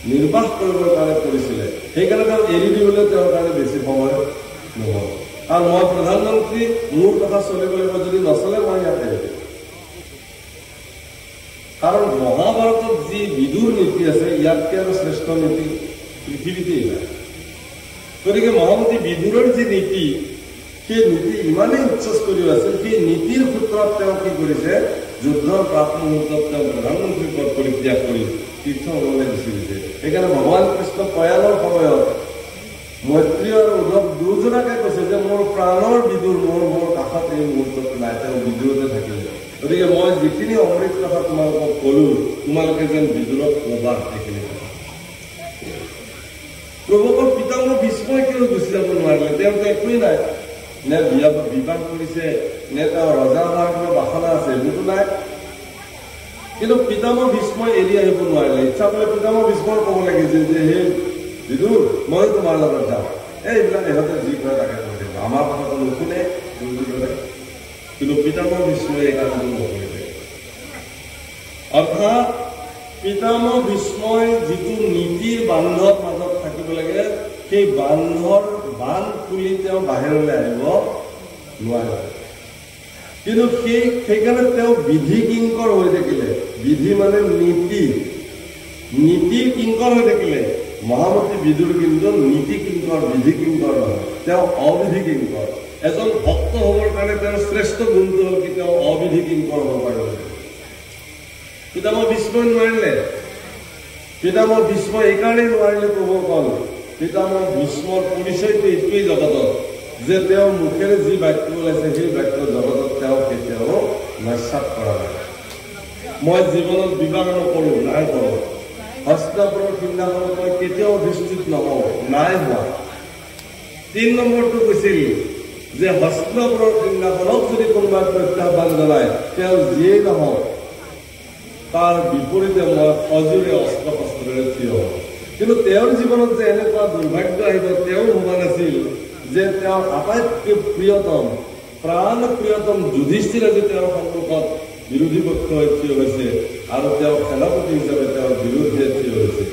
নিৰ্বাহ কৰিবৰ কাৰণে কৰিছিলে। সেইকাৰণে তেওঁ এৰি দিবলৈ তেওঁৰ কাৰণে বেছি সময় নহ'ল। আৰু মই প্ৰধানমন্ত্ৰী, মোৰ কথা চলিব লাগিব, যদি নচলে মই ইয়াত এৰি দিম। কাৰণ মহাভাৰতত যি বিদুৰ নীতি আছে, ইয়াতকৈ আৰু শ্ৰেষ্ঠ নীতি পৃথিৱীতেই নাই। গতিকে মহামতী বিদুৰৰ যি নীতি, সেই নীতি ইমানেই উচ্চস্তৰীয় আছিল, সেই নীতিৰ সূত্ৰত তেওঁ কি কৰিছে, যুদ্ধৰ প্ৰাক মুহূৰ্তত তেওঁ প্ৰধানমন্ত্ৰীৰ পদ পৰিত্যাগ কৰি তীৰ্থ ভ্ৰমণলৈ গুচি গৈছে। সেইকাৰণে ভগৱান কৃষ্ণ প্ৰয়াণৰ সময়ত মৈত্ৰী আৰু উদ্ধৱ দুজনাকে কৈছে যে মোৰ প্ৰাণৰ বিদুৰ মোৰ কাষত এই মুহূৰ্তত নাই, তেওঁ বিদুৰতে থাকিলে। গতিকে মই যিখিনি অমৃত কথা তোমালোকক ক'লো, তোমালোকে যেন বিদুৰক ক'বা সেইখিনি কথা। প্ৰভুকৰ পিতামহ ভীষ্মই কিয় গুচি যাব নোৱাৰিলে? তেওঁতো একোৱেই নাই, নে বিবাহ কৰিছে, নে তেওঁ ৰজা হোৱাৰ কিবা বাসনা আছে, এইবোৰতো নাই। কিন্তু পিতামহ ভীষ্মই এৰি আহিব নোৱাৰিলে। ইচ্ছা কৰিলে পিতামহ ভীষ্মৰ ক'ব লাগিছিল যে হে বিদুৰ, মই তোমাৰ লগত যাওঁ, এইবিলাক ইহঁতে যি কৰে তাকে কৰি থাকিব, আমাৰ কথাটো নুশুনে দুৰ্যোধনে। কিন্তু পিতামহ ভীষ্মই এই কামটো নকৰিলে। অৰ্থাৎ পিতামহ ভীষ্মই যিটো নীতিৰ বান্ধৰ মাজত থাকিব লাগে, সেই বান্ধৰ বান্ধ খুলি তেওঁ বাহিৰলৈ আহিব নোৱাৰে। কিন্তু সেইকাৰণে তেওঁ বিধি কিংকৰ হৈ থাকিলে। বিধি মানে নীতিৰ কিংকৰ হৈ থাকিলে। মহামতী বিদুৰ কিন্তু নীতি কিংকৰ, বিধি কিংকৰ নহয়, তেওঁ অবিধি কিংকৰ। এজন ভক্ত হ'বৰ কাৰণে তেওঁৰ শ্ৰেষ্ঠ গুণটো হ'ল কি তেওঁ অবিধি কিংকৰ হ'ব পাৰিব। পিতামহ ভীষ্মই নোৱাৰিলে। পিতামহ ভীষ্ম এইকাৰণেই নোৱাৰিলে প্ৰভুসকল, পিতামহ ভীষ্মৰ পৰিচয়টো এইটোৱেই জগতত যে তেওঁৰ মুখেৰে যি বাক্য ওলাইছে সেই বাক্য জগতত তেওঁ কেতিয়াও নস্যাৎ কৰা নাই। মই জীৱনত বিবাহ নকৰোঁ, নাই কৰোঁ। হস্তিনাপুৰৰ সিন্ধাসনত মই কেতিয়াও অধিষ্ঠিত নহওঁ, নাই হোৱা। ৩ নম্বৰটো কৈছিল যে হস্তিনাপুৰৰ সিন্ধাসনক যদি কোনোবাই প্ৰত্যাহ্বান জনায়, তেওঁ যিয়েই নহওক তাৰ বিপৰীতে মই সজোৰে অস্ত্ৰ শস্ত্ৰেৰে থিয় হওঁ। কিন্তু তেওঁৰ জীৱনত যে এনেকুৱা দুৰ্ভাগ্য আহিব তেওঁ ভবা নাছিল যে তেওঁৰ আটাইতকৈ প্ৰিয়তম, প্ৰাণ প্ৰিয়তম যুধিষ্ঠিৰ আজি তেওঁৰ সন্মুখত বিৰোধী পক্ষ হৈ থিয় হৈছে আৰু তেওঁ সেনাপতি হিচাপে তেওঁৰ বিৰোধীয়ে থিয় হৈছে।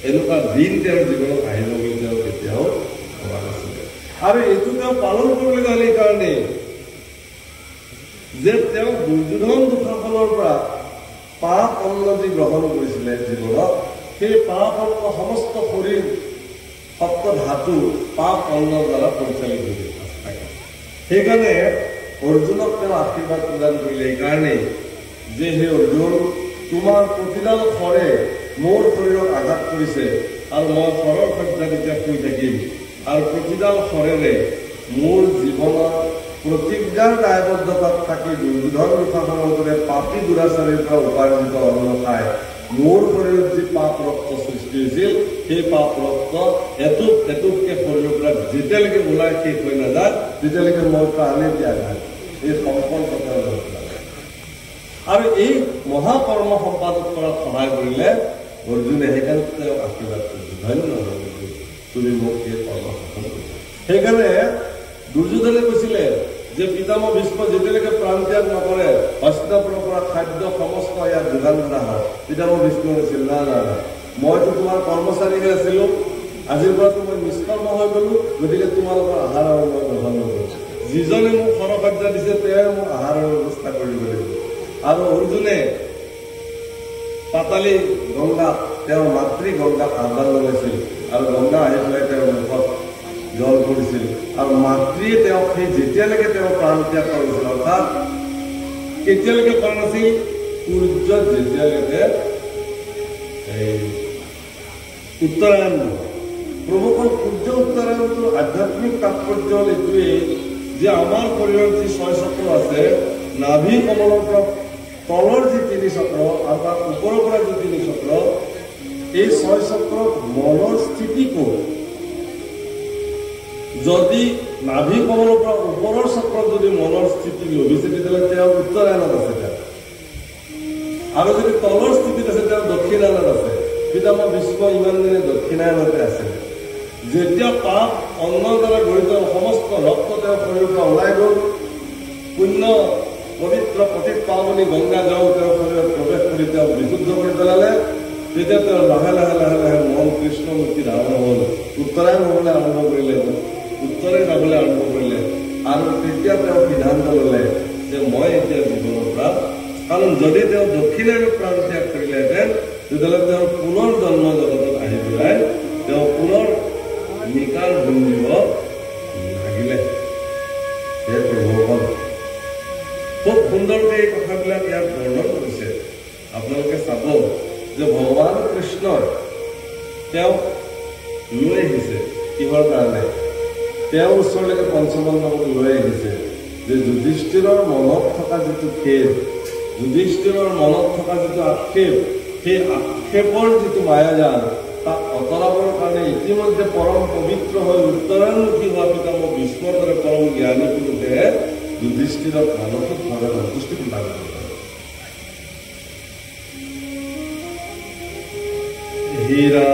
এনেকুৱা দিন তেওঁৰ জীৱনত আহিব বুলি তেওঁ কেতিয়াও ভবা নাছিলে। আৰু এইটো তেওঁ পালন কৰিবলৈ হ'লে এইকাৰণে যে তেওঁ দুৰ্যোধন দুঃশাসনৰ পৰা পাপ অন্ন যি গ্ৰহণ কৰিছিলে জীৱনত, সেই পাপ অন্ন সমস্ত শৰীৰ সপ্ত ধাতু পাপ অন্নৰ দ্বাৰা পৰিচালিত হৈ থাকে। সেইকাৰণে অৰ্জুনক তেওঁ আশীৰ্বাদ প্ৰদান কৰিলে এইকাৰণেই যে হে অৰ্জুন, তোমাৰ প্ৰতিডাল শৰে মোৰ শৰীৰক আঘাত কৰিছে আৰু মই শৰৰ সজ্জাত এতিয়া শুই থাকিম আৰু প্ৰতিডাল শৰেৰে মোৰ জীৱনৰ প্ৰতিজ্ঞাৰ দায়বদ্ধতাত থাকি দুৰ্যোধন দুঃশাসনৰ দৰে পাপী দুৰাচাৰীৰ পৰা উপাৰ্জিত অন্ন খাই মোৰ শৰীৰত যি পাপ ৰক্ত সৃষ্টি হৈছিল, সেই পাপ ৰক্ত এটুপ এটুপকে শৰীৰৰ পৰা যেতিয়ালৈকে ওলাই শেষ হৈ নাযায় তেতিয়ালৈকে মই প্ৰাণে ত্যাগ হয়। এই সংকল্প আৰু এই মহাকৰ্ম সম্পাদক কৰাত সহায় কৰিলে অৰ্জুনে। সেইকাৰণে তেওঁক আশীৰ্বাদ কৰিছে, ধন্যবাদ তুমি মোক এই কৰ্ম সাধন কৰিছা। সেইকাৰণে দুৰ্যোধনে কৈছিলে যে পিতামহ ভীষ্ম যেতিয়ালৈকে প্ৰাণ ত্যাগ নকৰে হস্তিনাপুৰৰ পৰা খাদ্য সমস্ত ইয়াত যোগান ধৰা হয়। পিতামহ ভীষ্ম কৈছিল না না না, মইতো তোমাৰ কৰ্মচাৰীহে আছিলো, আজিৰ পৰাতো মই নিষ্কৰ্ম হৈ গলো, গতিকে তোমালোকৰ আহাৰ আৰু মই গ্ৰহণ নকৰো। যিজনে মোক সৰসজ্জা দিছে তেওঁৱে মোক আহাৰৰ ব্যৱস্থা কৰিব লাগিব। আৰু অৰ্জুনে পাতালী গংগা তেওঁৰ মাতৃ গংগাক আহ্বান জনাইছিল আৰু গংগা আহি পেলাই তেওঁৰ মুখত জল কৰিছিল আৰু মাতৃয়ে তেওঁক সেই যেতিয়ালৈকে তেওঁ প্ৰাণ ত্যাগ কৰিছিল, অৰ্থাৎ কেতিয়ালৈকে কৰা নাছিল, সূৰ্য যেতিয়ালৈকে এই উত্তৰায়ণ নহয়। প্ৰভুকৰ সূৰ্য উত্তৰায়ণটোৰ আধ্যাত্মিক তাৎপৰ্য হ'ল এইটোৱেই যে আমাৰ শৰীৰত যি 6 চক্ৰ আছে, নাভি কমলৰ পৰা তলৰ যি 3 চক্ৰ আৰু তাৰ ওপৰৰ পৰা যি 3 চক্ৰ, এই 6 চক্ৰত মনৰ স্থিতি ক'ত? যদি নাভি কমলৰ পৰা ওপৰৰ চক্ৰত যদি মনৰ স্থিতি লভিছে তেতিয়াহ'লে তেওঁ উত্তৰায়ণত আছে তেওঁ, আৰু যদি তলৰ স্থিতিত আছে তেওঁ দক্ষিণায়নত আছে। পিতামহ ভীষ্ম ইমান দিনে দক্ষিণায়নতে আছিল। যেতিয়া পাপ অন্নৰ দ্বাৰা গঠিত সমস্ত ৰক্ত তেওঁৰ শৰীৰৰ পৰা ওলাই গ'ল, পুণ্য পবিত্ৰ পতিত পাৱনী গংগা জল তেওঁৰ শৰীৰত প্ৰৱেশ কৰি তেওঁ বিশুদ্ধ কৰি পেলালে, তেতিয়া তেওঁ লাহে লাহে লাহে লাহে মন কৃষ্ণমূৰ্তি ধাৰণ হ'ল, উত্তৰায়ণ হ'বলৈ আৰম্ভ কৰিলে, উত্তৰে যাবলৈ আৰম্ভ কৰিলে। আৰু তেতিয়া তেওঁ সিদ্ধান্ত ল'লে যে মই এতিয়া জীৱনৰ পৰা, কাৰণ যদি তেওঁ দক্ষিণায়নত প্ৰাণ ত্যাগ কৰিলেহেঁতেন তেতিয়াহ'লে তেওঁৰ পুনৰ জন্ম জগতত আহি পেলাই তেওঁ পুনৰ নিকাৰ ভুঞ্জিব লাগিলে। সেই প্ৰভুসকল খুব সুন্দৰকৈ এই কথাবিলাক ইয়াত বৰ্ণন কৰিছে। আপোনালোকে চাব যে ভগৱান কৃষ্ণই তেওঁক লৈ আহিছে কিহৰ কাৰণে তেওঁৰ ওচৰলৈকে পঞ্চপাণ্ডৱক লৈ আহিছে যে যুধিষ্ঠিৰৰ মনত থকা যিটো খেদ, যুধিষ্ঠিৰৰ মনত থকা যিটো আক্ষেপ, সেই আক্ষেপৰ যিটো মায়াজাল তাক অতৰাবৰ কাৰণে ইতিমধ্যে পৰম পবিত্ৰ হৈ উত্তৰায়ণমুখী হোৱা পিতামহ ভীষ্মৰ দৰে পৰম জ্ঞানী পুৰুষে যুধিষ্ঠিৰক মানসিকভাৱে সন্তুষ্টি প্ৰদান কৰে। হীৰা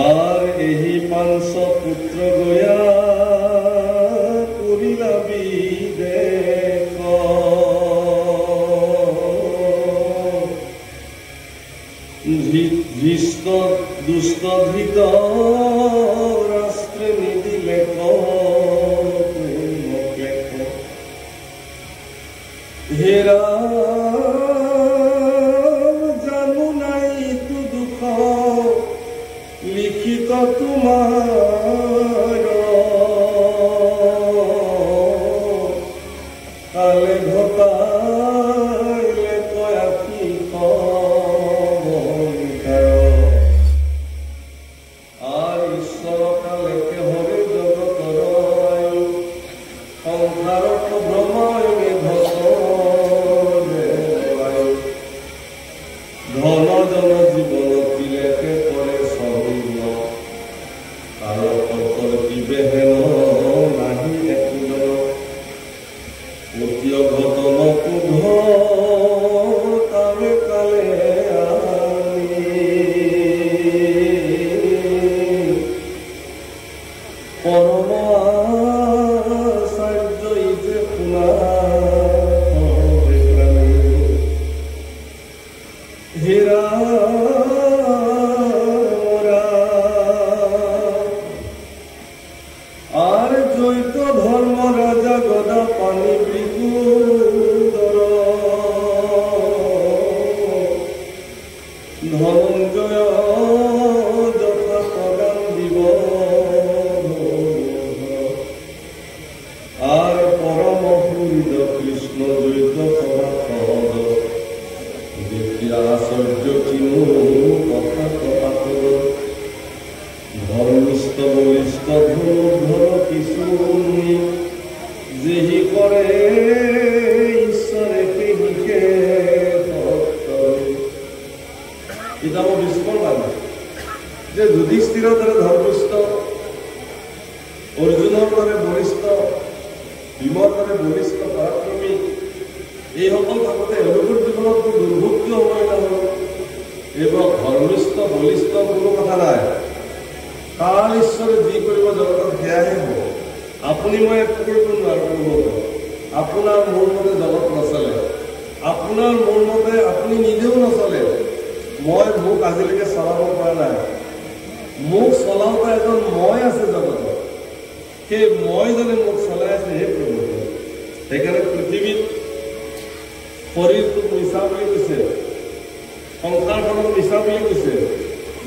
আর এই পাঁচ পুত্র গয়া করিলা বিদেশ, দুষ্ট ধৃত রাষ্ট্রে নিদিলে হেরা জানো নাই তু দুঃখ লিখিত তোমার কালে ঘটাইলে কয়াকি আর ঈশ্বর কালে কেহরে জগতর সংসারত ভ্রময় ধন জন জীবন দিলেকে পরে সহীন কারো অন্তর দিবে হেন নাহি একজন অতীয় ঘটন কুধ তারে কালে পরম আচার্য যে শুনা হীরা আর জৈত ধর্ম রাজা গদা পানি বৃকুদর ধনঞ্জয় যথা প্রদান দিব আর পরম পূরিত কৃষ্ণ জৈত সভাপদ আশ্চর্য কিনু কথা কথা ধর্মিষ্ঠ বলিষ্ঠ ধর কিছু যেহি করে ঈশ্বরে পেহিকে পিতামহ ভীষ্মৰ মানে যে যুধিষ্ঠিৰৰ দৰে ধৰ্মিষ্ঠ, অৰ্জুনৰ দৰে বলিষ্ঠ, ভীমৰ দৰে বলিষ্ঠ পৰাক্ৰমী এইসকল থাকোঁতে এওঁলোকৰ জীৱনতো দুৰ্ভোগ কিয় হ'ব নহ'ব? এইবোৰ ধৰ্মিষ্ঠ বলিষ্ঠ কোনো কথা নাই। কাল ঈশ্বৰে যি কৰিব জগতত সেয়াহে হ'ব। আপুনি মই একো কৰিব নোৱাৰোঁ। আপোনাৰ মোৰ মতে জগত নচলে, আপোনাৰ মোৰ মতে আপুনি নিজেও নচলে। মই মোক আজিলৈকে চলাব পৰা নাই। মোক চলাওঁতে এজন মই আছে জগতত, সেই মইজনে মোক চলাই আছে। সেই প্ৰভু সেইকাৰণে পৃথিৱীত শৰীৰটোক মিছা বুলি কৈছে, সংসাৰখনক মিছা বুলি কৈছে।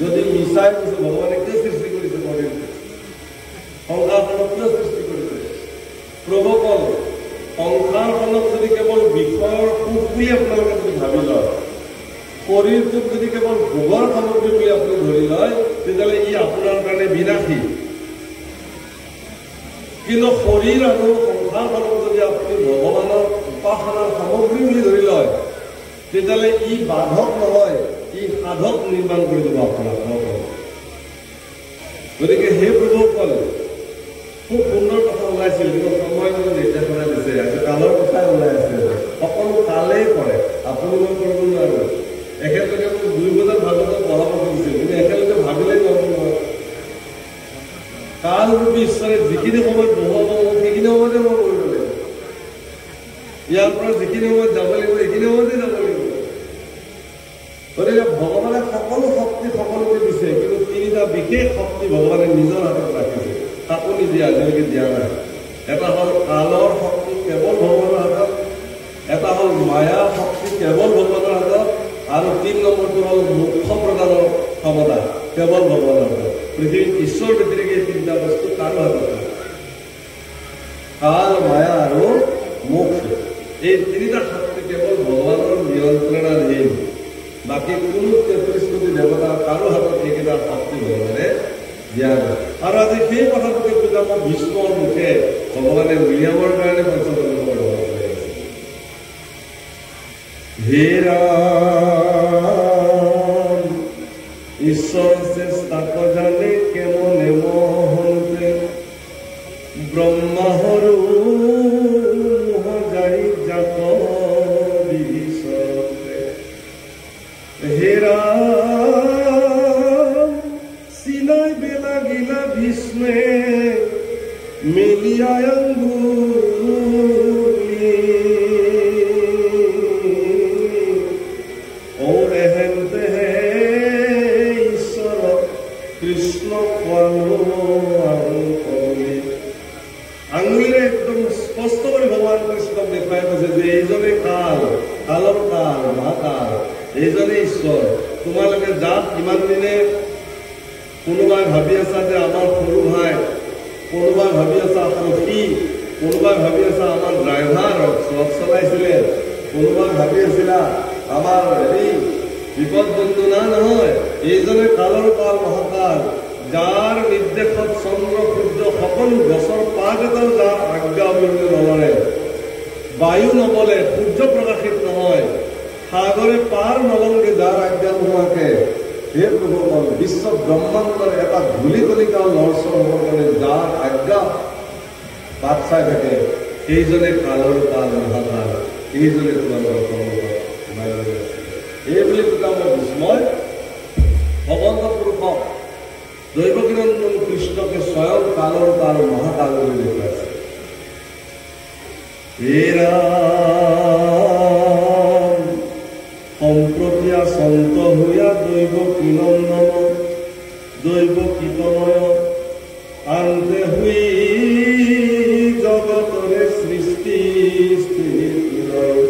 যদি মিছাই কৈছে ভগৱানে কিয় সৃষ্টি কৰিছে শৰীৰটো, সংসাৰখনক কিয় সৃষ্টি কৰিছে? প্ৰভুকল সংসাৰখনক যদি কেৱল বিষয়ৰ সুখ বুলি আপোনালোকে যদি ভাবি লয়, শৰীৰটোক যদি কেৱল ভোগৰ সামগ্ৰী বুলি আপুনি ধৰি লয়, তেতিয়াহ'লে ই আপোনাৰ কাৰণে বিনাশী। কিন্তু শৰীৰ আৰু সংসাৰখনক যদি আপুনি ভগৱানৰ উপাসনাৰ সামগ্ৰী বুলি ধৰি লয়, তেতিয়াহ'লে ই বাধক নহয়, ই সাধক নিৰ্মাণ কৰি দিব আপোনাক। গতিকে সেই প্ৰভুসকল খুব সুন্দৰ কথা ওলাইছিল, কিন্তু সময় মানে নিৰ্দেশনা দিছে। আজি কালৰ কথাই ওলাই আছে, সকলো কালেই কৰে, আপুনি মই কৰিব নোৱাৰো। একেলগে মোক 2 বজাত ভাগৱত পঢ়াব খুজিছিল, কিন্তু একেলগে ভাবিলেই নহ'ব নহয়। কাল ৰূপী ঈশ্বৰে যিখিনি সময়ত বহুৱাব সেইখিনি সময়তে মই কৰিব লাগিব। ইয়াৰ পৰা যিখিনি সময়ত যাব লাগিব সেইখিনি সময়তে যাব লাগিব। গতিকে ভগৱানে সকলো শক্তি সকলোকে দিছে, কিন্তু 3টা বিশেষ শক্তি ভগৱানে নিজৰ হাতত ৰাখিছে, তাকো নিজে আজিলৈকে দিয়া নাই। এটা হ'ল কালৰ শক্তি কেৱল ভগৱানৰ হাতত, এটা হ'ল মায়াৰ শক্তি কেৱল ভগৱানৰ হাতত, আৰু 3 নম্বৰটো হ'ল মোক্ষ প্ৰদানৰ ক্ষমতা কেৱল ভগৱানৰ হাতত। পৃথিৱীত ঈশ্বৰ ব্যতিৰেকে এই 3টা বস্তু কাৰো হাতত নাই, কাল, মায়া আৰু মোক্ষ। এই তিনিটা শক্তি কেৱল ভগৱানৰ নিয়ন্ত্ৰণাধীন। বাকী কোনো ৩৩ কোটি দেৱতা কাৰো হাতত এইকেইটা শক্তি ভগৱানে দিয়া নাই। আৰু আজি সেই কথাটোকে পিতামহ ভীষ্মৰ মুখে ভগৱানে উলিয়াবৰ কাৰণে পঞ্চতন্ত্ৰ ব্যৱহাৰ কৰি আছে। হে ৰাম ঈশ্বৰ চেষ্টাক জানে কেমনে মহনুতে ব্ৰহ্মাহৰু যাই জাত বিচৰতে। হে ৰাম চিনাই বেলা গিলা ভীষ্মে মেলিয়াই আঙ্গুলি ওৰে হেনতে হে ঈশ্বৰ কৃষ্ণ আঙুলিৰে একদম স্পষ্ট কৰি ভগৱান কৃষ্ণক দেখুৱাই কৈছে যে এইজনে কাল, কালৰ কাল, মহাকাল, এইজনে ঈশ্বৰ। তোমালোকে যাক ইমান দিনে কোনোবাই ভাবি আছা যে আমাৰ সৰু ভাই, কোনোবাই ভাবি আছা সখী, কোনোবাই ভাবি আছা আমাৰ ড্ৰাইভাৰ ট্ৰক চলাইছিলে, কোনোবাই ভাবি আছিলা আমাৰ বিপদ বন্ধু। না নহয়, এইজনে কালৰ কাল, মহাকাল, যাৰ নিৰ্দেশত চন্দ্ৰ সূৰ্য সকলো গছৰ পাত এটাও যাৰ আজ্ঞা অবিহনে নলৰে, বায়ু নবলে, সূৰ্য প্ৰকাশিত নহয়, সাগৰে পাৰ নলংগে যাৰ আজ্ঞা নোহোৱাকে, হে প্ৰভু বিশ্ব ব্ৰহ্মাণ্ডৰ এটা ধূলি কণিকাও লৰচৰ হ'বৰ কাৰণে যাৰ আজ্ঞা বাট চাই থাকে, সেইজনে কালৰ কাল, মহাকাল, এইজনে তোমালোকৰ সন্মুখত সোমাই লৈ আছে। এই বুলি পিতামহ ভীষ্মই ভগৱন্ত পুৰুষক দৈৱকীনন্দন কৃষ্ণকে স্বয়ং কালৰ কাল, মহাকাল বুলি দেখুৱাইছে। হে ৰাম সম্প্ৰতি সন্ত হুয়া দৈৱকীনন্দন দৈৱকীতনয় আন্তে হুই জগতৰে সৃষ্টি স্থিতি লয়।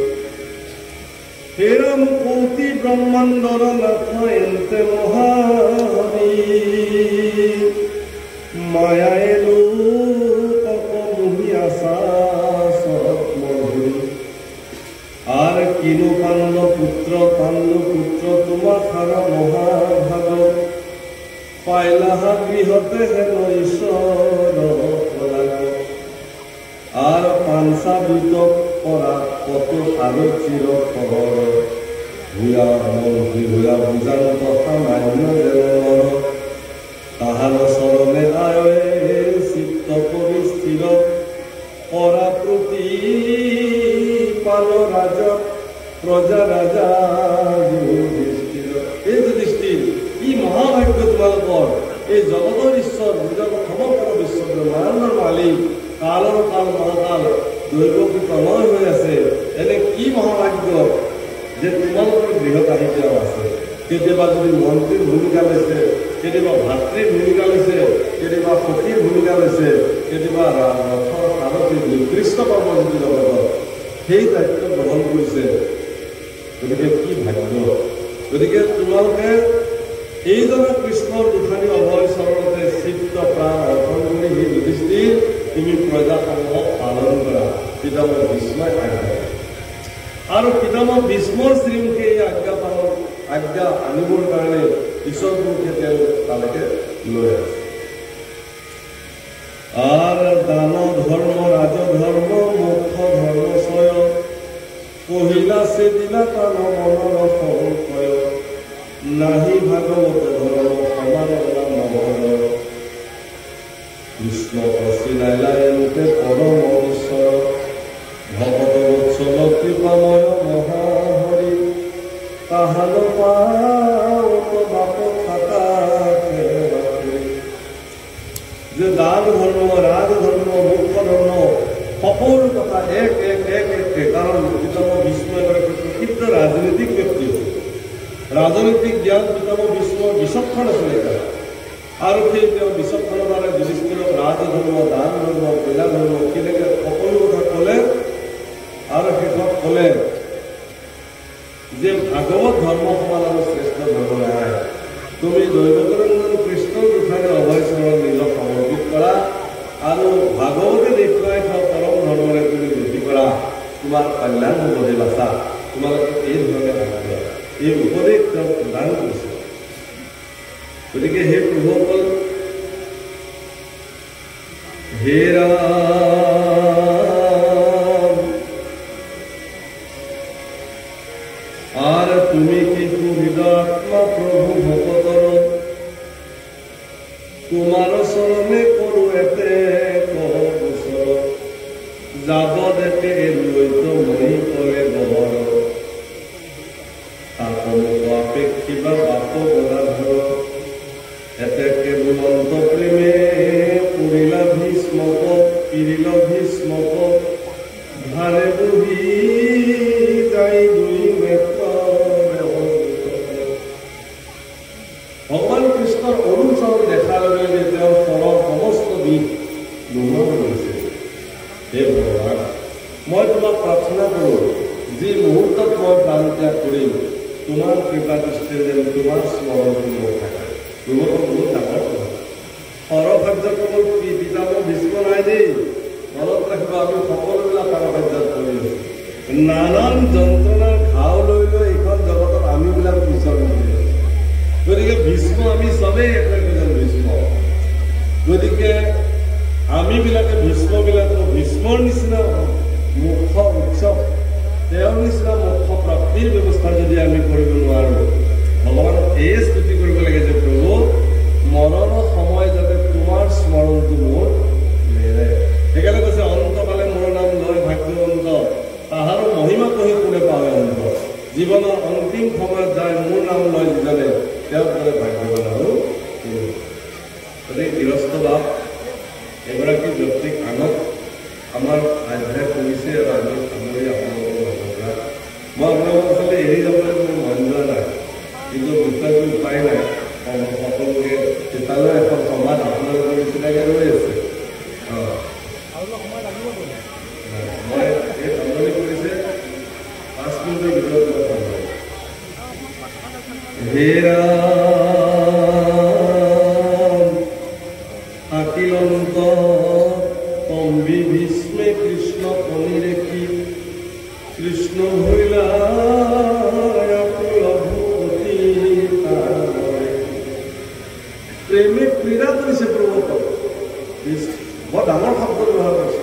হে ৰাম কৌতি ব্ৰহ্মাণ্ডৰ নাথ এন্তে মহাহৰি মায়ায়ে লোকক মোহি আছা সৎমধুৰী। আর কিনো পাণ্ড পুত্র তোমার খারা মহাভাগ পাইলাহা গৃহতে হেন ঈশ্বর আর পাঞ্চা বিতক করা কত আরো চির খবর ভূয়া মন্ত্রী ভূয়া বুঝান কথা মান্য দেবর তাহার চরণে আয়ে চিত্ত পরিস্থির করা প্রতি পাল রাজা প্রজা রাজা যুধিষ্ঠির। এই যুধিষ্ঠির, ই মহাভাগ্য তোমালোকৰ, এই জগতৰ ঈশ্বৰ, নিজৰ সমগ্ৰ বিশ্ব ব্ৰহ্মাণ্ডৰ মালিক, কালৰ কাল, মহাকাল, দৈৱকীতনয় হৈ আছে। এনে কি মহাভাগ্য যে তোমালোকৰ গৃহত আহি তেওঁ আছে। কেতিয়াবা যদি মন্ত্ৰীৰ ভূমিকা লৈছে, কেতিয়াবা ভাতৃৰ ভূমিকা লৈছে, কেতিয়াবা সখীৰ ভূমিকা লৈছে, কেতিয়াবা ৰথৰ সাৰথী নিকৃষ্ট কৰ্মজীৱী জগতত সেই দায়িত্ব গ্ৰহণ কৰিছে। গতিকে কি ভাগ্য। গতিকে তোমালোকে এইজনা কৃষ্ণৰ দুখানি অভয় চৰণতে চিত্ত প্ৰাণ অৰ্পণ কৰি সেই যুধিষ্ঠিৰ তুমি প্ৰজাসমূহক পালন কৰা, পিতামহ ভীষ্মই আজ্ঞা। আৰু পিতামহ ভীষ্মৰ শ্ৰীমুখে এই আজ্ঞা আনিবৰ কাৰণে ঈশ্বৰ পুৰুষে তেওঁ তালৈকে লৈ আছে। আর দান ধর্ম, রাজধর্ম, মোক্ষ ধর্ম সয় কহিলা সে দিলা তান মনর সংশয় নাহি ভাগবত ধর্ম সমান নগর কৃষ্ণ অচিলাইলা এমতে পরম ঈশ্বর ভগত বৎসল কৃপাময় মহাহরি তাহাল পাওত বাপ থাকা যে দান ধর্ম, রাজধর্ম, মোক্ষ ধর্ম সকলো কথা এক এক এক এক। কাৰণ পিতামহ ভীষ্ম এগৰাকী প্ৰসিদ্ধ ৰাজনৈতিক ব্যক্তি, ৰাজনৈতিক জ্ঞান পিতামহ ভীষ্ম বিচক্ষণ আছিলে। আৰু সেই তেওঁ বিচক্ষণতাৰে যুধিষ্ঠিৰক ৰাজধৰ্ম, দান ধৰ্ম, প্ৰজা ধৰ্ম কেনেকৈ সকলো কথা ক'লে। আৰু শেষত ক'লে যে ভাগৱত ধৰ্ম সমান আৰু শ্ৰেষ্ঠ ধৰ্ম নাই। তুমি দৈৱকীনন্দন কৃষ্ণৰ দুখানি অভয় চৰণ নিজক সমৰ্পিত কৰা আৰু ভাগৱতে দেখুৱাই থোৱা পৰম ধৰ্মৰে তুমি গতি কৰা। তোমাৰ কল্যাণ হ'ব হে বাচা, তোমালোকে এই ধৰণে আগবঢ়া, এই উপদেশ তেওঁ প্ৰদান কৰিছে। গতিকে হে প্ৰভুসকল, হে ৰাম, আর তুমি কি সুহৃদাত্মা প্রভু ভকতর, তোমার চরণে করু এতে কবছর, যাব দেখে লইত মই করে গহর, আপনক আপেক্ষিবা বাপ গদাধর, এতে কেবলন্ত প্রেমে পুরিলা ভীষ্মক, পিরিল ভীষ্মক, ধারে বহি যাই দুই ভগৱান কৃষ্ণৰ অৰুণ চাউল দেখাৰ লগে লগে তেওঁৰ পৰৰ সমস্ত দিশ নোহোৱা হৈ গৈছে। হে ভগৱান, মই তোমাক প্ৰাৰ্থনা কৰোঁ, যি মুহূৰ্তত মই প্ৰাণ ত্যাগ কৰিম, তোমাৰ কৃপা দৃষ্টিৰে যেন তোমাৰ স্মৰণটো মোৰ থাকে। তোমাক বহুত ডাঙৰ কথা, সৰকাৰ্যক্ৰমৰ পিতামহ ভীষ্ম নাই দেই, মনত ৰাখিব, আমি সকলোবিলাক সৰকাৰ্যত কৰি আছোঁ। নানান যন্ত্ৰণাৰ ঘাও লৈ লৈ এইখন জগতত আমিবিলাক পিছৰ কৰি আছোঁ। গতিকে ভীষ্ম আমি চবেই একজন ভীষ্ম। গতিকে আমিবিলাকে ভীষ্মৰ নিচিনা মুখ্য উৎসৱ, তেওঁৰ নিচিনা মুখ্য প্ৰাপ্তিৰ ব্যৱস্থা যদি আমি কৰিব নোৱাৰোঁ, ভগৱানক এই স্তুতি কৰিব লাগে যে প্ৰভু, মৰণৰ সময় যাতে তোমাৰ স্মৰণটো মোৰ নেৰে। সেইকাৰণে কৈছে, অন্তকালে মোৰ নাম লয় ভাগ্যৱন্ত, তাহাৰো মহিমা কহি কোনে পাৱে অন্ত। জীৱনৰ অন্তিম সময়ত যায় মোৰ নাম লয় যিজনে, তেওঁৰ দৰে ভাগ্যৱান আৰু গতিকে গৃহস্থ বাপ এগৰাকী ব্যক্তিক আনক আমাৰ আধ্যায় কৰিছে আৰু আমি সামৰি আপোনালোকৰ মাজৰ পৰা মই আপোনালোকক আচলতে এৰি যাবলৈ মোৰ মন যোৱা নাই, কিন্তু দুটাকৈ উপায় নাই। সকলোকে তেতিয়ালৈ এখন সমাজ আপোনালোকৰ নিচিনাকৈ ৰৈ আছে। মই এই সামৰণি কৰিছে 5 মিনিটৰ ভিতৰত মই সামৰণি। হে ৰাম, আকিলন্ত তম্বি ভীষ্মে কৃষ্ণ কণি ৰেখি, কৃষ্ণ হইলা প্ৰেমে ক্ৰীড়া কৰিছে প্ৰভুসকল। বৰ ডাঙৰ শব্দ ব্যৱহাৰ কৰিছে,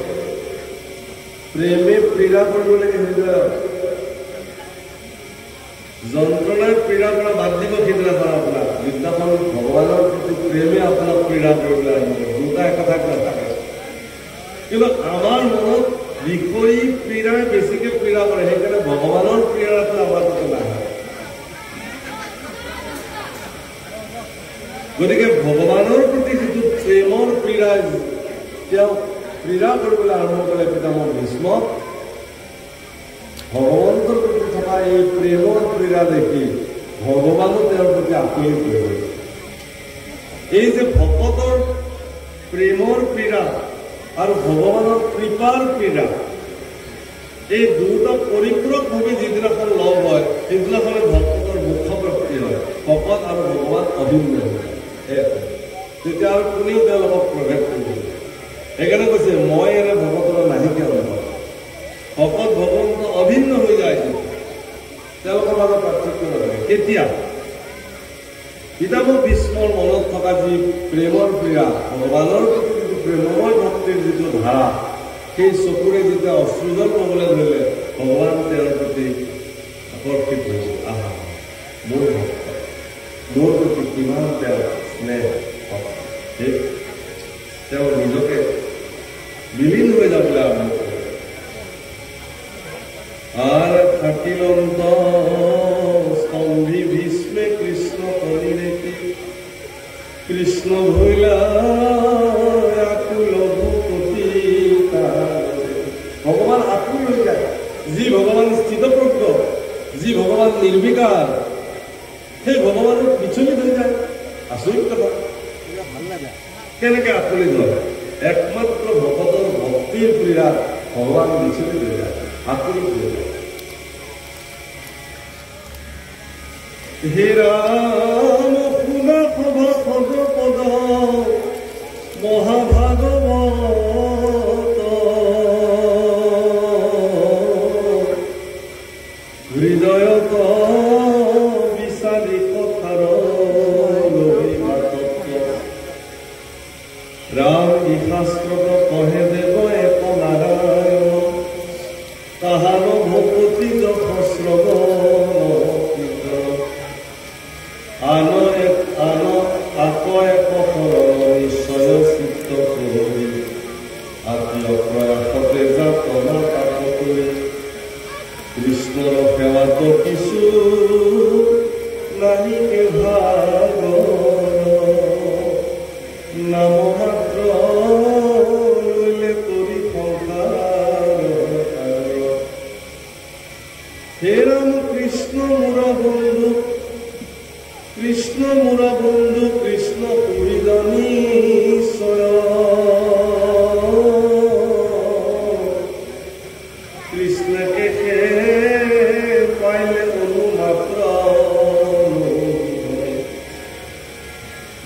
প্ৰেমে ক্ৰীড়া কৰিব লাগে। হৃদয় যন্ত্ৰণাৰ ক্ৰীড়া কৰা বাদ দিব সিদিনাখন আপোনাক, যিদিনাখন ভগৱানৰ প্ৰতি প্ৰেমে আপোনাক ক্ৰীড়া কৰিবলৈ আৰম্ভ কৰে। দুটা একথা নাথাকে, কিন্তু আমাৰ মনত বিষয়ী ক্ৰীড়াই বেছিকৈ ক্ৰীড়া কৰে, সেইকাৰণে ভগৱানৰ ক্ৰীড়াটো আমাৰ তাতে নাহে। গতিকে ভগৱানৰ প্ৰতি যিটো প্ৰেমৰ ক্ৰীড়া তেওঁ ক্ৰীড়া কৰিবলৈ আৰম্ভ কৰে পিতামহ ভীষ্মক, ভগৱন্তৰ প্ৰতি থকা এই প্ৰেমৰ ক্ৰীড়া দেখি ভগৱানো তেওঁৰ প্ৰতি আকুলি কৰিব। এই যে ভকতৰ প্ৰেমৰ ক্ৰীড়া আৰু ভগৱানৰ কৃপাৰ ক্ৰীড়া, এই দুটা পৰিপূৰকভাৱে যিদিনাখন লগ হয়, সেইদিনাখনে ভকতৰ মুখ্য প্ৰাপ্তি হয়। ভকত আৰু ভগৱান অভিন্ন হয়, তেতিয়া আৰু কোনেও তেওঁলোকক প্ৰভেদ কৰিব। সেইকাৰণে কৈছে, মই এনে ভকতৰ নাহিকে অনুভৱ। ভকত ভগৱন্ত অভিন্ন হৈ যায়, তেওঁলোকৰ মাজত পাৰ্থক্য নাথাকে। কেতিয়া পিতামহ ভীষ্মৰ মনত থকা যি প্ৰেমৰ ক্ৰীড়া, ভগৱানৰ প্ৰতি যিটো প্ৰেমময় ভক্তিৰ যিটো ধাৰা, সেই চকুৰে যেতিয়া অশ্ৰুজন পাবলৈ ধৰিলে, ভগৱান তেওঁৰ প্ৰতি আকৰ্ষিত হৈছে। আহা, মোৰ ভক্ত, মোৰ প্ৰতি কিমান তেওঁৰ স্নেহ, তেওঁ নিজকে বিলীন হৈ যাবলৈ আৰম্ভ কৰে। আৰ থাকিলন্ত স্তম্ভি ভীষ্মে কৃষ্ণ কণি ৰেখি, কৃষ্ণ ভইলা আকুল ভূপতি। ভগৱান আকুল হৈ যায়। যি ভগৱান স্থিতপ্ৰজ্ঞ, যি ভগৱান নিৰ্বিকাৰ, সেই ভগৱানক বিচলিত হৈ যায়। আচৰিত কথা, কেনেকে আকুলিত হয়? একমাত্ৰ ভকতৰ ভক্তিৰ ক্ৰীড়া ভগৱান বিচলিত হৈ যায়, আকুলিত হৈ যায়। হে ৰাম শুনা সভা পদ পদ মহাভাগৱত,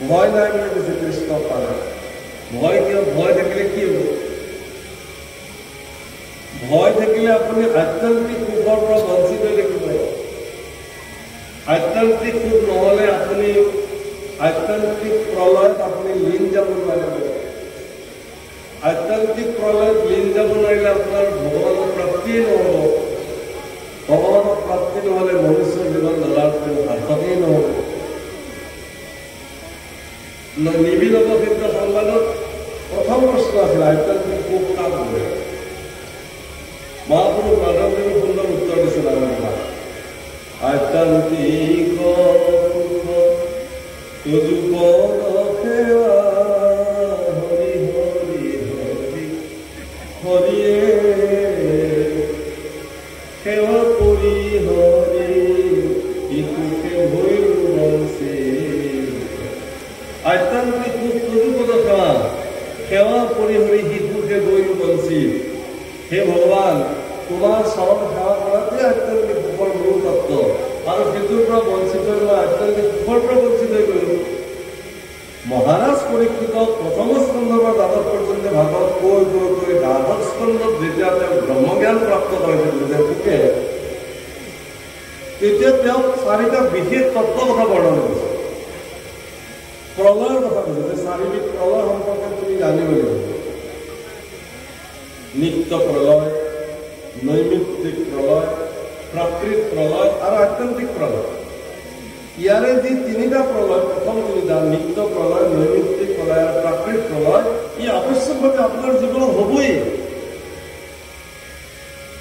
ভয় নাই বুলি কৈছে কৃষ্ণ পালে। ভয় কিয়? ভয় থাকিলে কি হ'ব? ভয় থাকিলে আপুনি আত্যন্তিক সুখৰ পৰা বঞ্চিত হৈ থাকিব। আত্যন্তিক সুখ নহ'লে আপুনি আত্যন্তিক প্ৰলয়ত আপুনি লীন যাব নোৱাৰিব। আত্যন্তিক প্ৰলয়ত লীন যাব নোৱাৰিলে আপোনাৰ ভগৱানৰ প্ৰাপ্তিয়ে নহ'ব। ভগৱানৰ প্ৰাপ্তি নহ'লে মনুষ্য জীৱন ধৰাৰ কোনো সাৰ্থকেই নহ'ব। নিবিড় অৱসিদ্ধ সংবাদত প্ৰথম প্ৰশ্ন আছিল আত্যন্তিক সুখ কাক বোলে? মহাপুৰুষ মাধৱদেৱে সুন্দৰ উত্তৰ দিছিল আমাৰ আত্যন্তিক সুখ তুজু পদ সেৱা হৰি হৰি হৰি হৰিয়ে সেৱা কৰি হৰি ইকুকে হৈল বংশী। আত্যন্তিক সুখ তুজু পদ সেৱা, সেৱা কৰি হৰি শিশুকে গৈল বঞ্চি। হে ভগৱান, তোমাৰ চৰণ সেৱা কৰাটোৱে আত্যন্তিক সুখৰ মূল তত্ত্ব, আৰু সেইটোৰ পৰা বঞ্চিত হৈ মই আত্যন্তিক সুখৰ পৰা বঞ্চিত হৈ গ'লো। মহাৰাজ পৰীক্ষিতক প্ৰথম স্কন্ধৰ পৰা দ্বাদশ পৰ্যন্ত ভাগৱত কৈ দ্বাদশ স্কন্ধত যেতিয়া তেওঁ ব্ৰহ্মজ্ঞান প্ৰাপ্ত কৰিছিল সুখে, তেতিয়া তেওঁক 4টা বিশেষ তত্ত্বৰ কথা বৰ্ণনা কৰিছে। প্ৰলয়ৰ কথা কৈছে যে 4বিধ প্ৰলয় সম্পৰ্কে তুমি জানিব লাগিব। নিত্য প্ৰলয়, নৈমিত্তিক প্ৰলয়, প্ৰাকৃত প্ৰলয় আৰু আত্যন্তিক প্ৰলয়। ইয়াৰে যি 3টা প্ৰলয়, প্ৰথম 3টা নিত্য প্ৰলয়, নৈমিত্তিক প্ৰলয় আৰু প্ৰাকৃত প্ৰলয়, ই আৱশ্যকভাৱে আপোনাৰ জীৱনত হ'বই,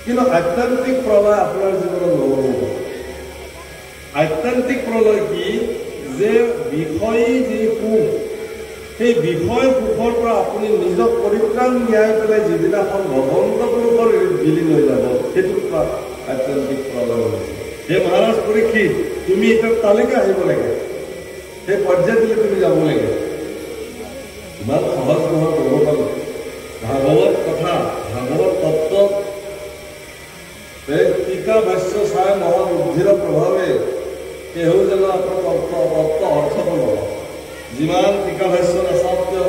কিন্তু আত্যন্তিক প্ৰলয় আপোনাৰ জীৱনত নহ'ব। আত্যন্তিক প্ৰলয় কি? যে বিষয়ী যি সুখ, সেই বিষয় সুখৰ পৰা আপুনি নিজক পৰিত্ৰাণ দিয়াই পেলাই যিদিনাখন ভগৱন্ত পুৰুষৰ বিলীন হৈ যাব, সেইটোৰ পৰা আত্যন্তিক প্ৰলয় হৈছে। হে মহাৰাজ পৰীক্ষিত, তুমি এতিয়া তালৈকে আহিব লাগে, সেই পৰ্যায়টোলৈ তুমি যাব লাগে। ইমান সহজ নহয় ক'ব পাৰোঁ। ভাগৱত কথা, ভাগৱত তত্ত্ব টীকা ভাষ্য চাই মহাবুদ্ধিৰ প্ৰভাৱে কেহু যেন আপোনাৰ তত্ত্ব অৰ্থ নহ'ব। যিমান টীকা ভাষ্য নাচাওক কিয়,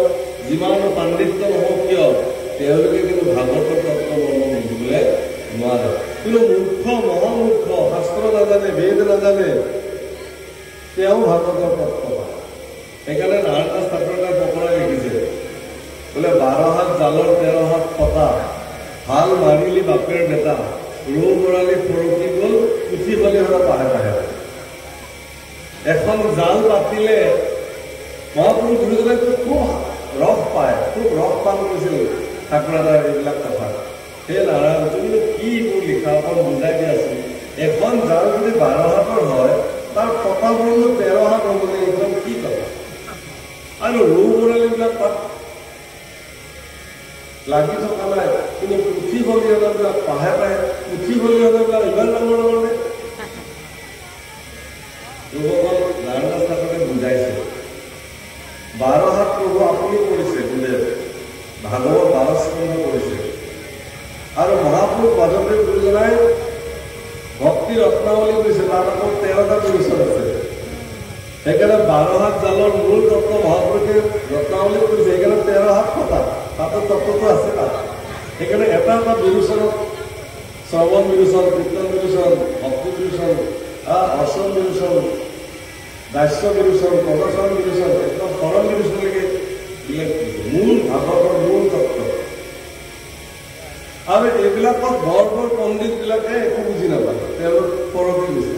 যিমান পাণ্ডিত্য নহওক কিয়, তেওঁলোকে কিন্তু ভাগৱতৰ তত্ত্ব বৰ্ণনা দিবলৈ নোৱাৰে। কিন্তু মূৰ্খ, মহামূৰ্খ, শাস্ত্ৰ নাজানে, বেদ নাজানে, তেওঁ ভাগৱতৰ তত্ত্ব পায়। সেইকাৰণে নাৰায়ণ দাস ঠাকুৰে পকৰাই লিখিছে বোলে 12 হাত জালৰ 13 হাত ফটা, হাল মাৰিলি বাপেৰ বেটা, ৰৌ বৰালি ফৰকি গ'ল, পুথি খলিহনা পাহে পাহে। এখন জাল পাতিলে মহাপুৰুষ গুৰুজনাই খুব ৰস পায়, খুব ৰস পান কৰিছিল ঠাকুৰাদাৰ এইবিলাক কথা। সেই নাৰায়ণ, তুমিনো কি মোৰ লিখা অকণ বুজাই দিয়াচোন। এখন জাল যদি 12 হাতৰ হয়, তাৰ ফটাবোৰনো 13 হাত হ'বনে? এইখন কি কথা? আৰু ৰৌ বৰালিবিলাক তাত লাগি থকা নাই, কিন্তু পুথি খলিহনাবিলাক পাহে পাহে। পুথি খলিহনাবিলাক ইমান ডাঙৰ ডাঙৰ নে? লোকসকল নাৰায়ণ দাস ঠাকুৰে বুজাইছে 12 হাত প্ৰভু আপুনি কৰিছে বোলে, ভাগৱত 12 স্কন্ধ কৰিছে। আৰু মহাপুৰুষ মাধৱদেৱ গুৰুজনাই ভক্তি ৰত্নাৱলী কৰিছে, তাত আকৌ 13টা বিৰোচন আছে। সেইকাৰণে 12 হাত জালৰ মূল তত্ত্ব মহাপুৰুষে ৰত্নাৱলী কৰিছে, সেইকাৰণে 13 হাত ফটা, তাতো তত্ত্বটো আছে তাত। সেইকাৰণে এটা এটা বিৰোচনত শ্ৰৱণ বিৰোচন, কীৰ্তন বিৰোচন, ভক্তি বিৰোচন, অৰ্চন বিৰোচন, দাস্য বিৰোচন, প্ৰদৰ্শন বিৰোচন, একদম সৰল বিৰোচনলৈকে মূল ভাগৱতৰ মূল তত্ত্ব। আৰু এইবিলাকত বৰ বৰ পণ্ডিতবিলাকে একো বুজি নাপায়, তেওঁলোক পৰকি গৈছে।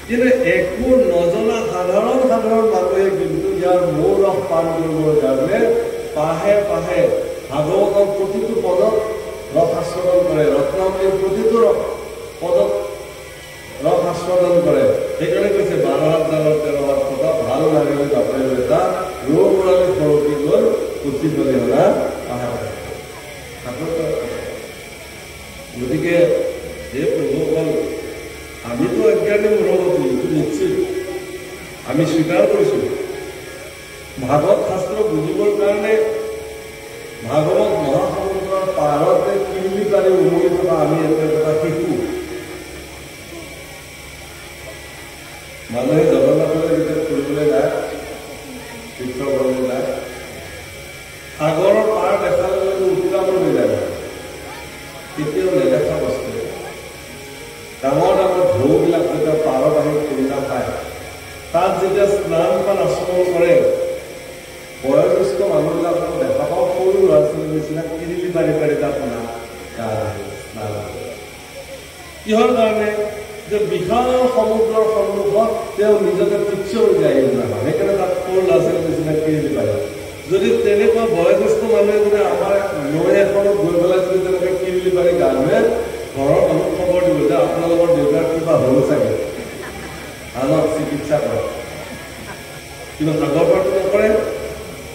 কিন্তু একো নজনা সাধাৰণ মানুহে কিন্তু ইয়াৰ মূল ৰস পান কৰিবৰ কাৰণে পাহে পাহে ভাগৱতৰ প্ৰতিটো পদত ৰস আস্বাদন কৰে, ৰত্নাৱলীৰ প্ৰতিটো পদত ৰস আস্বাদন কৰে। সেইকাৰণে কৈছে 12 হাত জালৰ 13 হাত ফটা, ভাল লাগিলে বাপেৰ বেটা, ৰৌ বৰালি ফৰকি গ'ল, পুথি খলিহনা পাহে পাহে। গতিকে হে প্ৰভুসকল, আমিতো অজ্ঞানী মূঢ়মতি, এইটো নিশ্চিত, আমি স্বীকাৰ কৰিছোঁ। ভাগৱত শাস্ত্ৰ বুজিবৰ কাৰণে ভাগৱত মহাসমুদ্ৰৰ পাৰতে কিলি পাৰি উমলি থকা আমি এটা শিশু। মানুহে জগন্নাথলৈ যেতিয়া ফুৰিবলৈ যায়, তীৰ্থভ্ৰমণ যায় সাগৰৰ পাৰ দেখাৰ লগে লগে উত্তাপৰ হৈ যায় কেতিয়াও নেদেখা বস্তু ডাঙৰ ডাঙৰ ঢৌবিলাক যেতিয়া পাৰত আহি খুন্দা খায় তাত যেতিয়া স্নান আচৰণ কৰে বয়োজ্যেষ্ঠ মানুহবিলাকক দেখা পাওঁ সৰু ল'ৰা ছোৱালীৰ নিচিনা কিৰিলি পাৰি পাৰি তাত স্নান কিহৰ কাৰণে যে বিশাল সমুদ্ৰৰ সন্মুখত তেওঁ নিজকে তুচ্ছ হৈ যায় সেইকাৰণে তাত সৰু ল'ৰা ছোৱালীৰ নিচিনা কিৰিলি পাৰি যদি তেনেকুৱা বয়োজ্যেষ্ঠ মানুহে যদি আমাৰ নৈ এখনত গৈ পেলাই যদি তেনেকৈ কিৰিলি পাৰি গা ধুৱে ঘৰৰ মানুহ খবৰ দিব যে আপোনালোকৰ দেউতাৰ কিবা হ'ল চাগে আনক চিকিৎসা কৰে কিন্তু সাগৰ পাৰটো নকৰে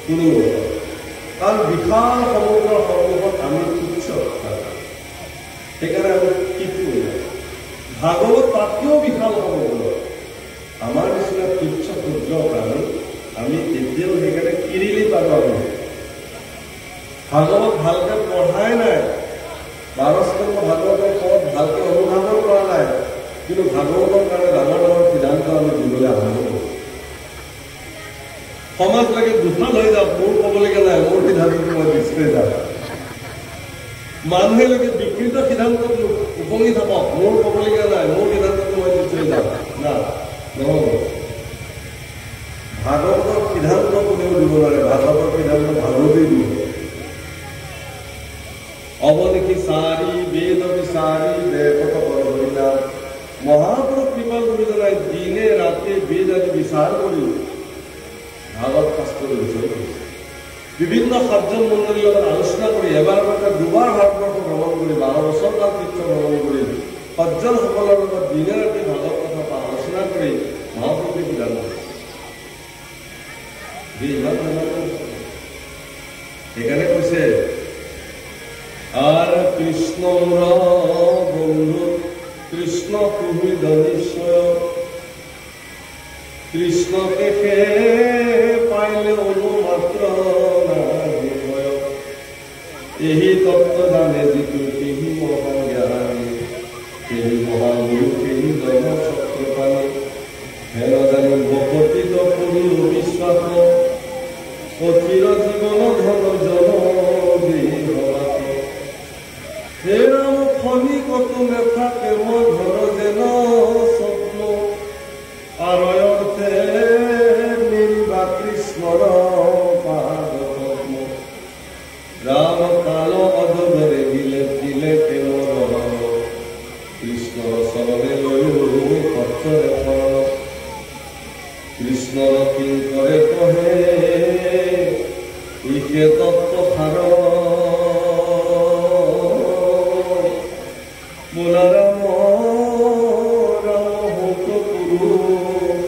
কোনো কাৰণ বিশাল সমুদ্ৰৰ সন্মুখত আমি তুচ্ছ সেইকাৰণে আমি কিটো হৈ যায় ভাগৱত তাতকৈও বিশাল সমুদ্ৰ আমাৰ নিচিনা তুচ্ছ ক্ষুদ্ৰ প্ৰাণী আমি এতিয়াও সেইকাৰণে কিৰিলি পাৰোঁ আমি ভাগৱত ভালকে পঢ়াই নাই 12 স্কন্ধ ভাগৱতৰ পদ ভালকে অনুধাৱন কৰা নাই কিন্তু ভাগৱতৰ কাৰণে ডাঙৰ ডাঙৰ সিদ্ধান্ত আমি দিবলৈ আৰম্ভ কৰোঁ সমাজ লাগে দুফাল হৈ যাওক মোৰ ক'বলগীয়া নাই মোৰ সিদ্ধান্তটো মই দিছোৱে যাম মানুহে লাগে বিকৃত সিদ্ধান্তত উপঙি থাকক মোৰ ক'বলগীয়া নাই মোৰ সিদ্ধান্তটো মই দিছোৱে যাম না নহ'ব ভাগৱতৰ সিদ্ধান্ত কোনেও দিব নোৱাৰে ভাগৱতৰ সিদ্ধান্ত ভাগৱতেই দিব অবদেখি সারি বেদ বিসারি ব্যাপক পরবরিনা মহাপুরুষ কৃপা গুরুজনাই দিনে রাতে বেদ আদি বিচার করি ভাগবত শাস্ত্র বিভিন্ন সজ্জন মণ্ডলীৰ লগত আলোচনা কৰি এবাৰ দুবাৰ ভাৰতবৰ্ষ ভ্ৰমণ কৰি 12 বছৰ কাল তীৰ্থ ভ্ৰমণ কৰি সজ্জনসকলৰ লগত দিনে ৰাতি ভাগৱত কথা আলোচনা কৰি মহাপুৰুষে বিধান সেইকাৰণে কৈছে আৰ কৃষ্ণ বন্ধু কৃষ্ণ কুহিদ নিশ্চয় কৃষ্ণকে পাইলে অনুমাত্ৰ এই তত্ত্ব জানে যিটো সেই মহান জ্ঞানী সেই মহাগুৰু সেই জন্ম ছত্ৰপাণী হেন জানি ভকতিত কৰি বিশ্বাস অচিৰ জীৱন ধন জন হে রাম খনি কত নেথাকে মধর যেন স্বপ্ন আর অর্থে নির্বা কৃষ্ণর পাদ পদ্ম রাম কাল অধরে গিলে দিলে কেন কৃষ্ণর শরণে লই পথরে পড় কৃষ্ণর কি করে কহে ইকে তত্ত্ব সার রাম রাম হোক পুরুষ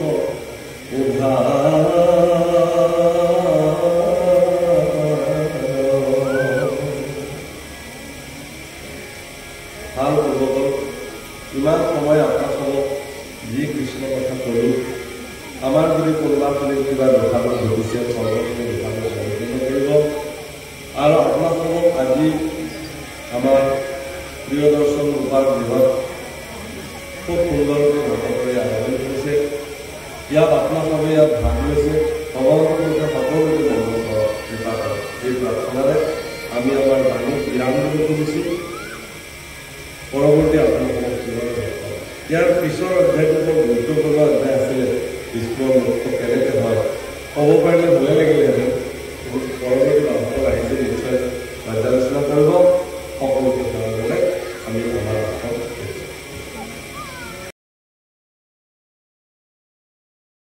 ভাল পূৰ্বকল ইমান সময় আপোনাক হ'ব যি কৃষ্ণ কথা ক'লোঁ আমাৰ যদি কোনোবা ফালে কিবা দুখাবৰ ঘটিছে সৰ্বখিনি দুখাবৰ সম্পূৰ্ণ কৰিব আৰু আপোনালোকক আজি আমাৰ প্ৰিয় দৰ্শন ৰূপাৰ গৃহত খুব সুন্দৰকৈ ভাষণ কৰি আয়োজন কৰিছে ইয়াত আপোনালোকে ইয়াত ভাগ লৈছে ভগৱানকে সকলোকে মংগল কৰক কৃপা কৰক এই প্ৰাৰ্থনাৰে আমি আমাৰ বাণী বিৰাম দিব খুজিছোঁ পৰৱৰ্তী আপোনালোকক ইয়াৰ পিছৰ অধ্যায়টো বৰ গুৰুত্বপূৰ্ণ অধ্যায় আছিলে কৃষ্ণৰ মুক্ত কেনেকৈ হয় ক'ব পাৰিলে ভালে লাগিলেহেঁতেন বহুত পৰৱৰ্তী মানুহসকল আহিছে নিশ্চয়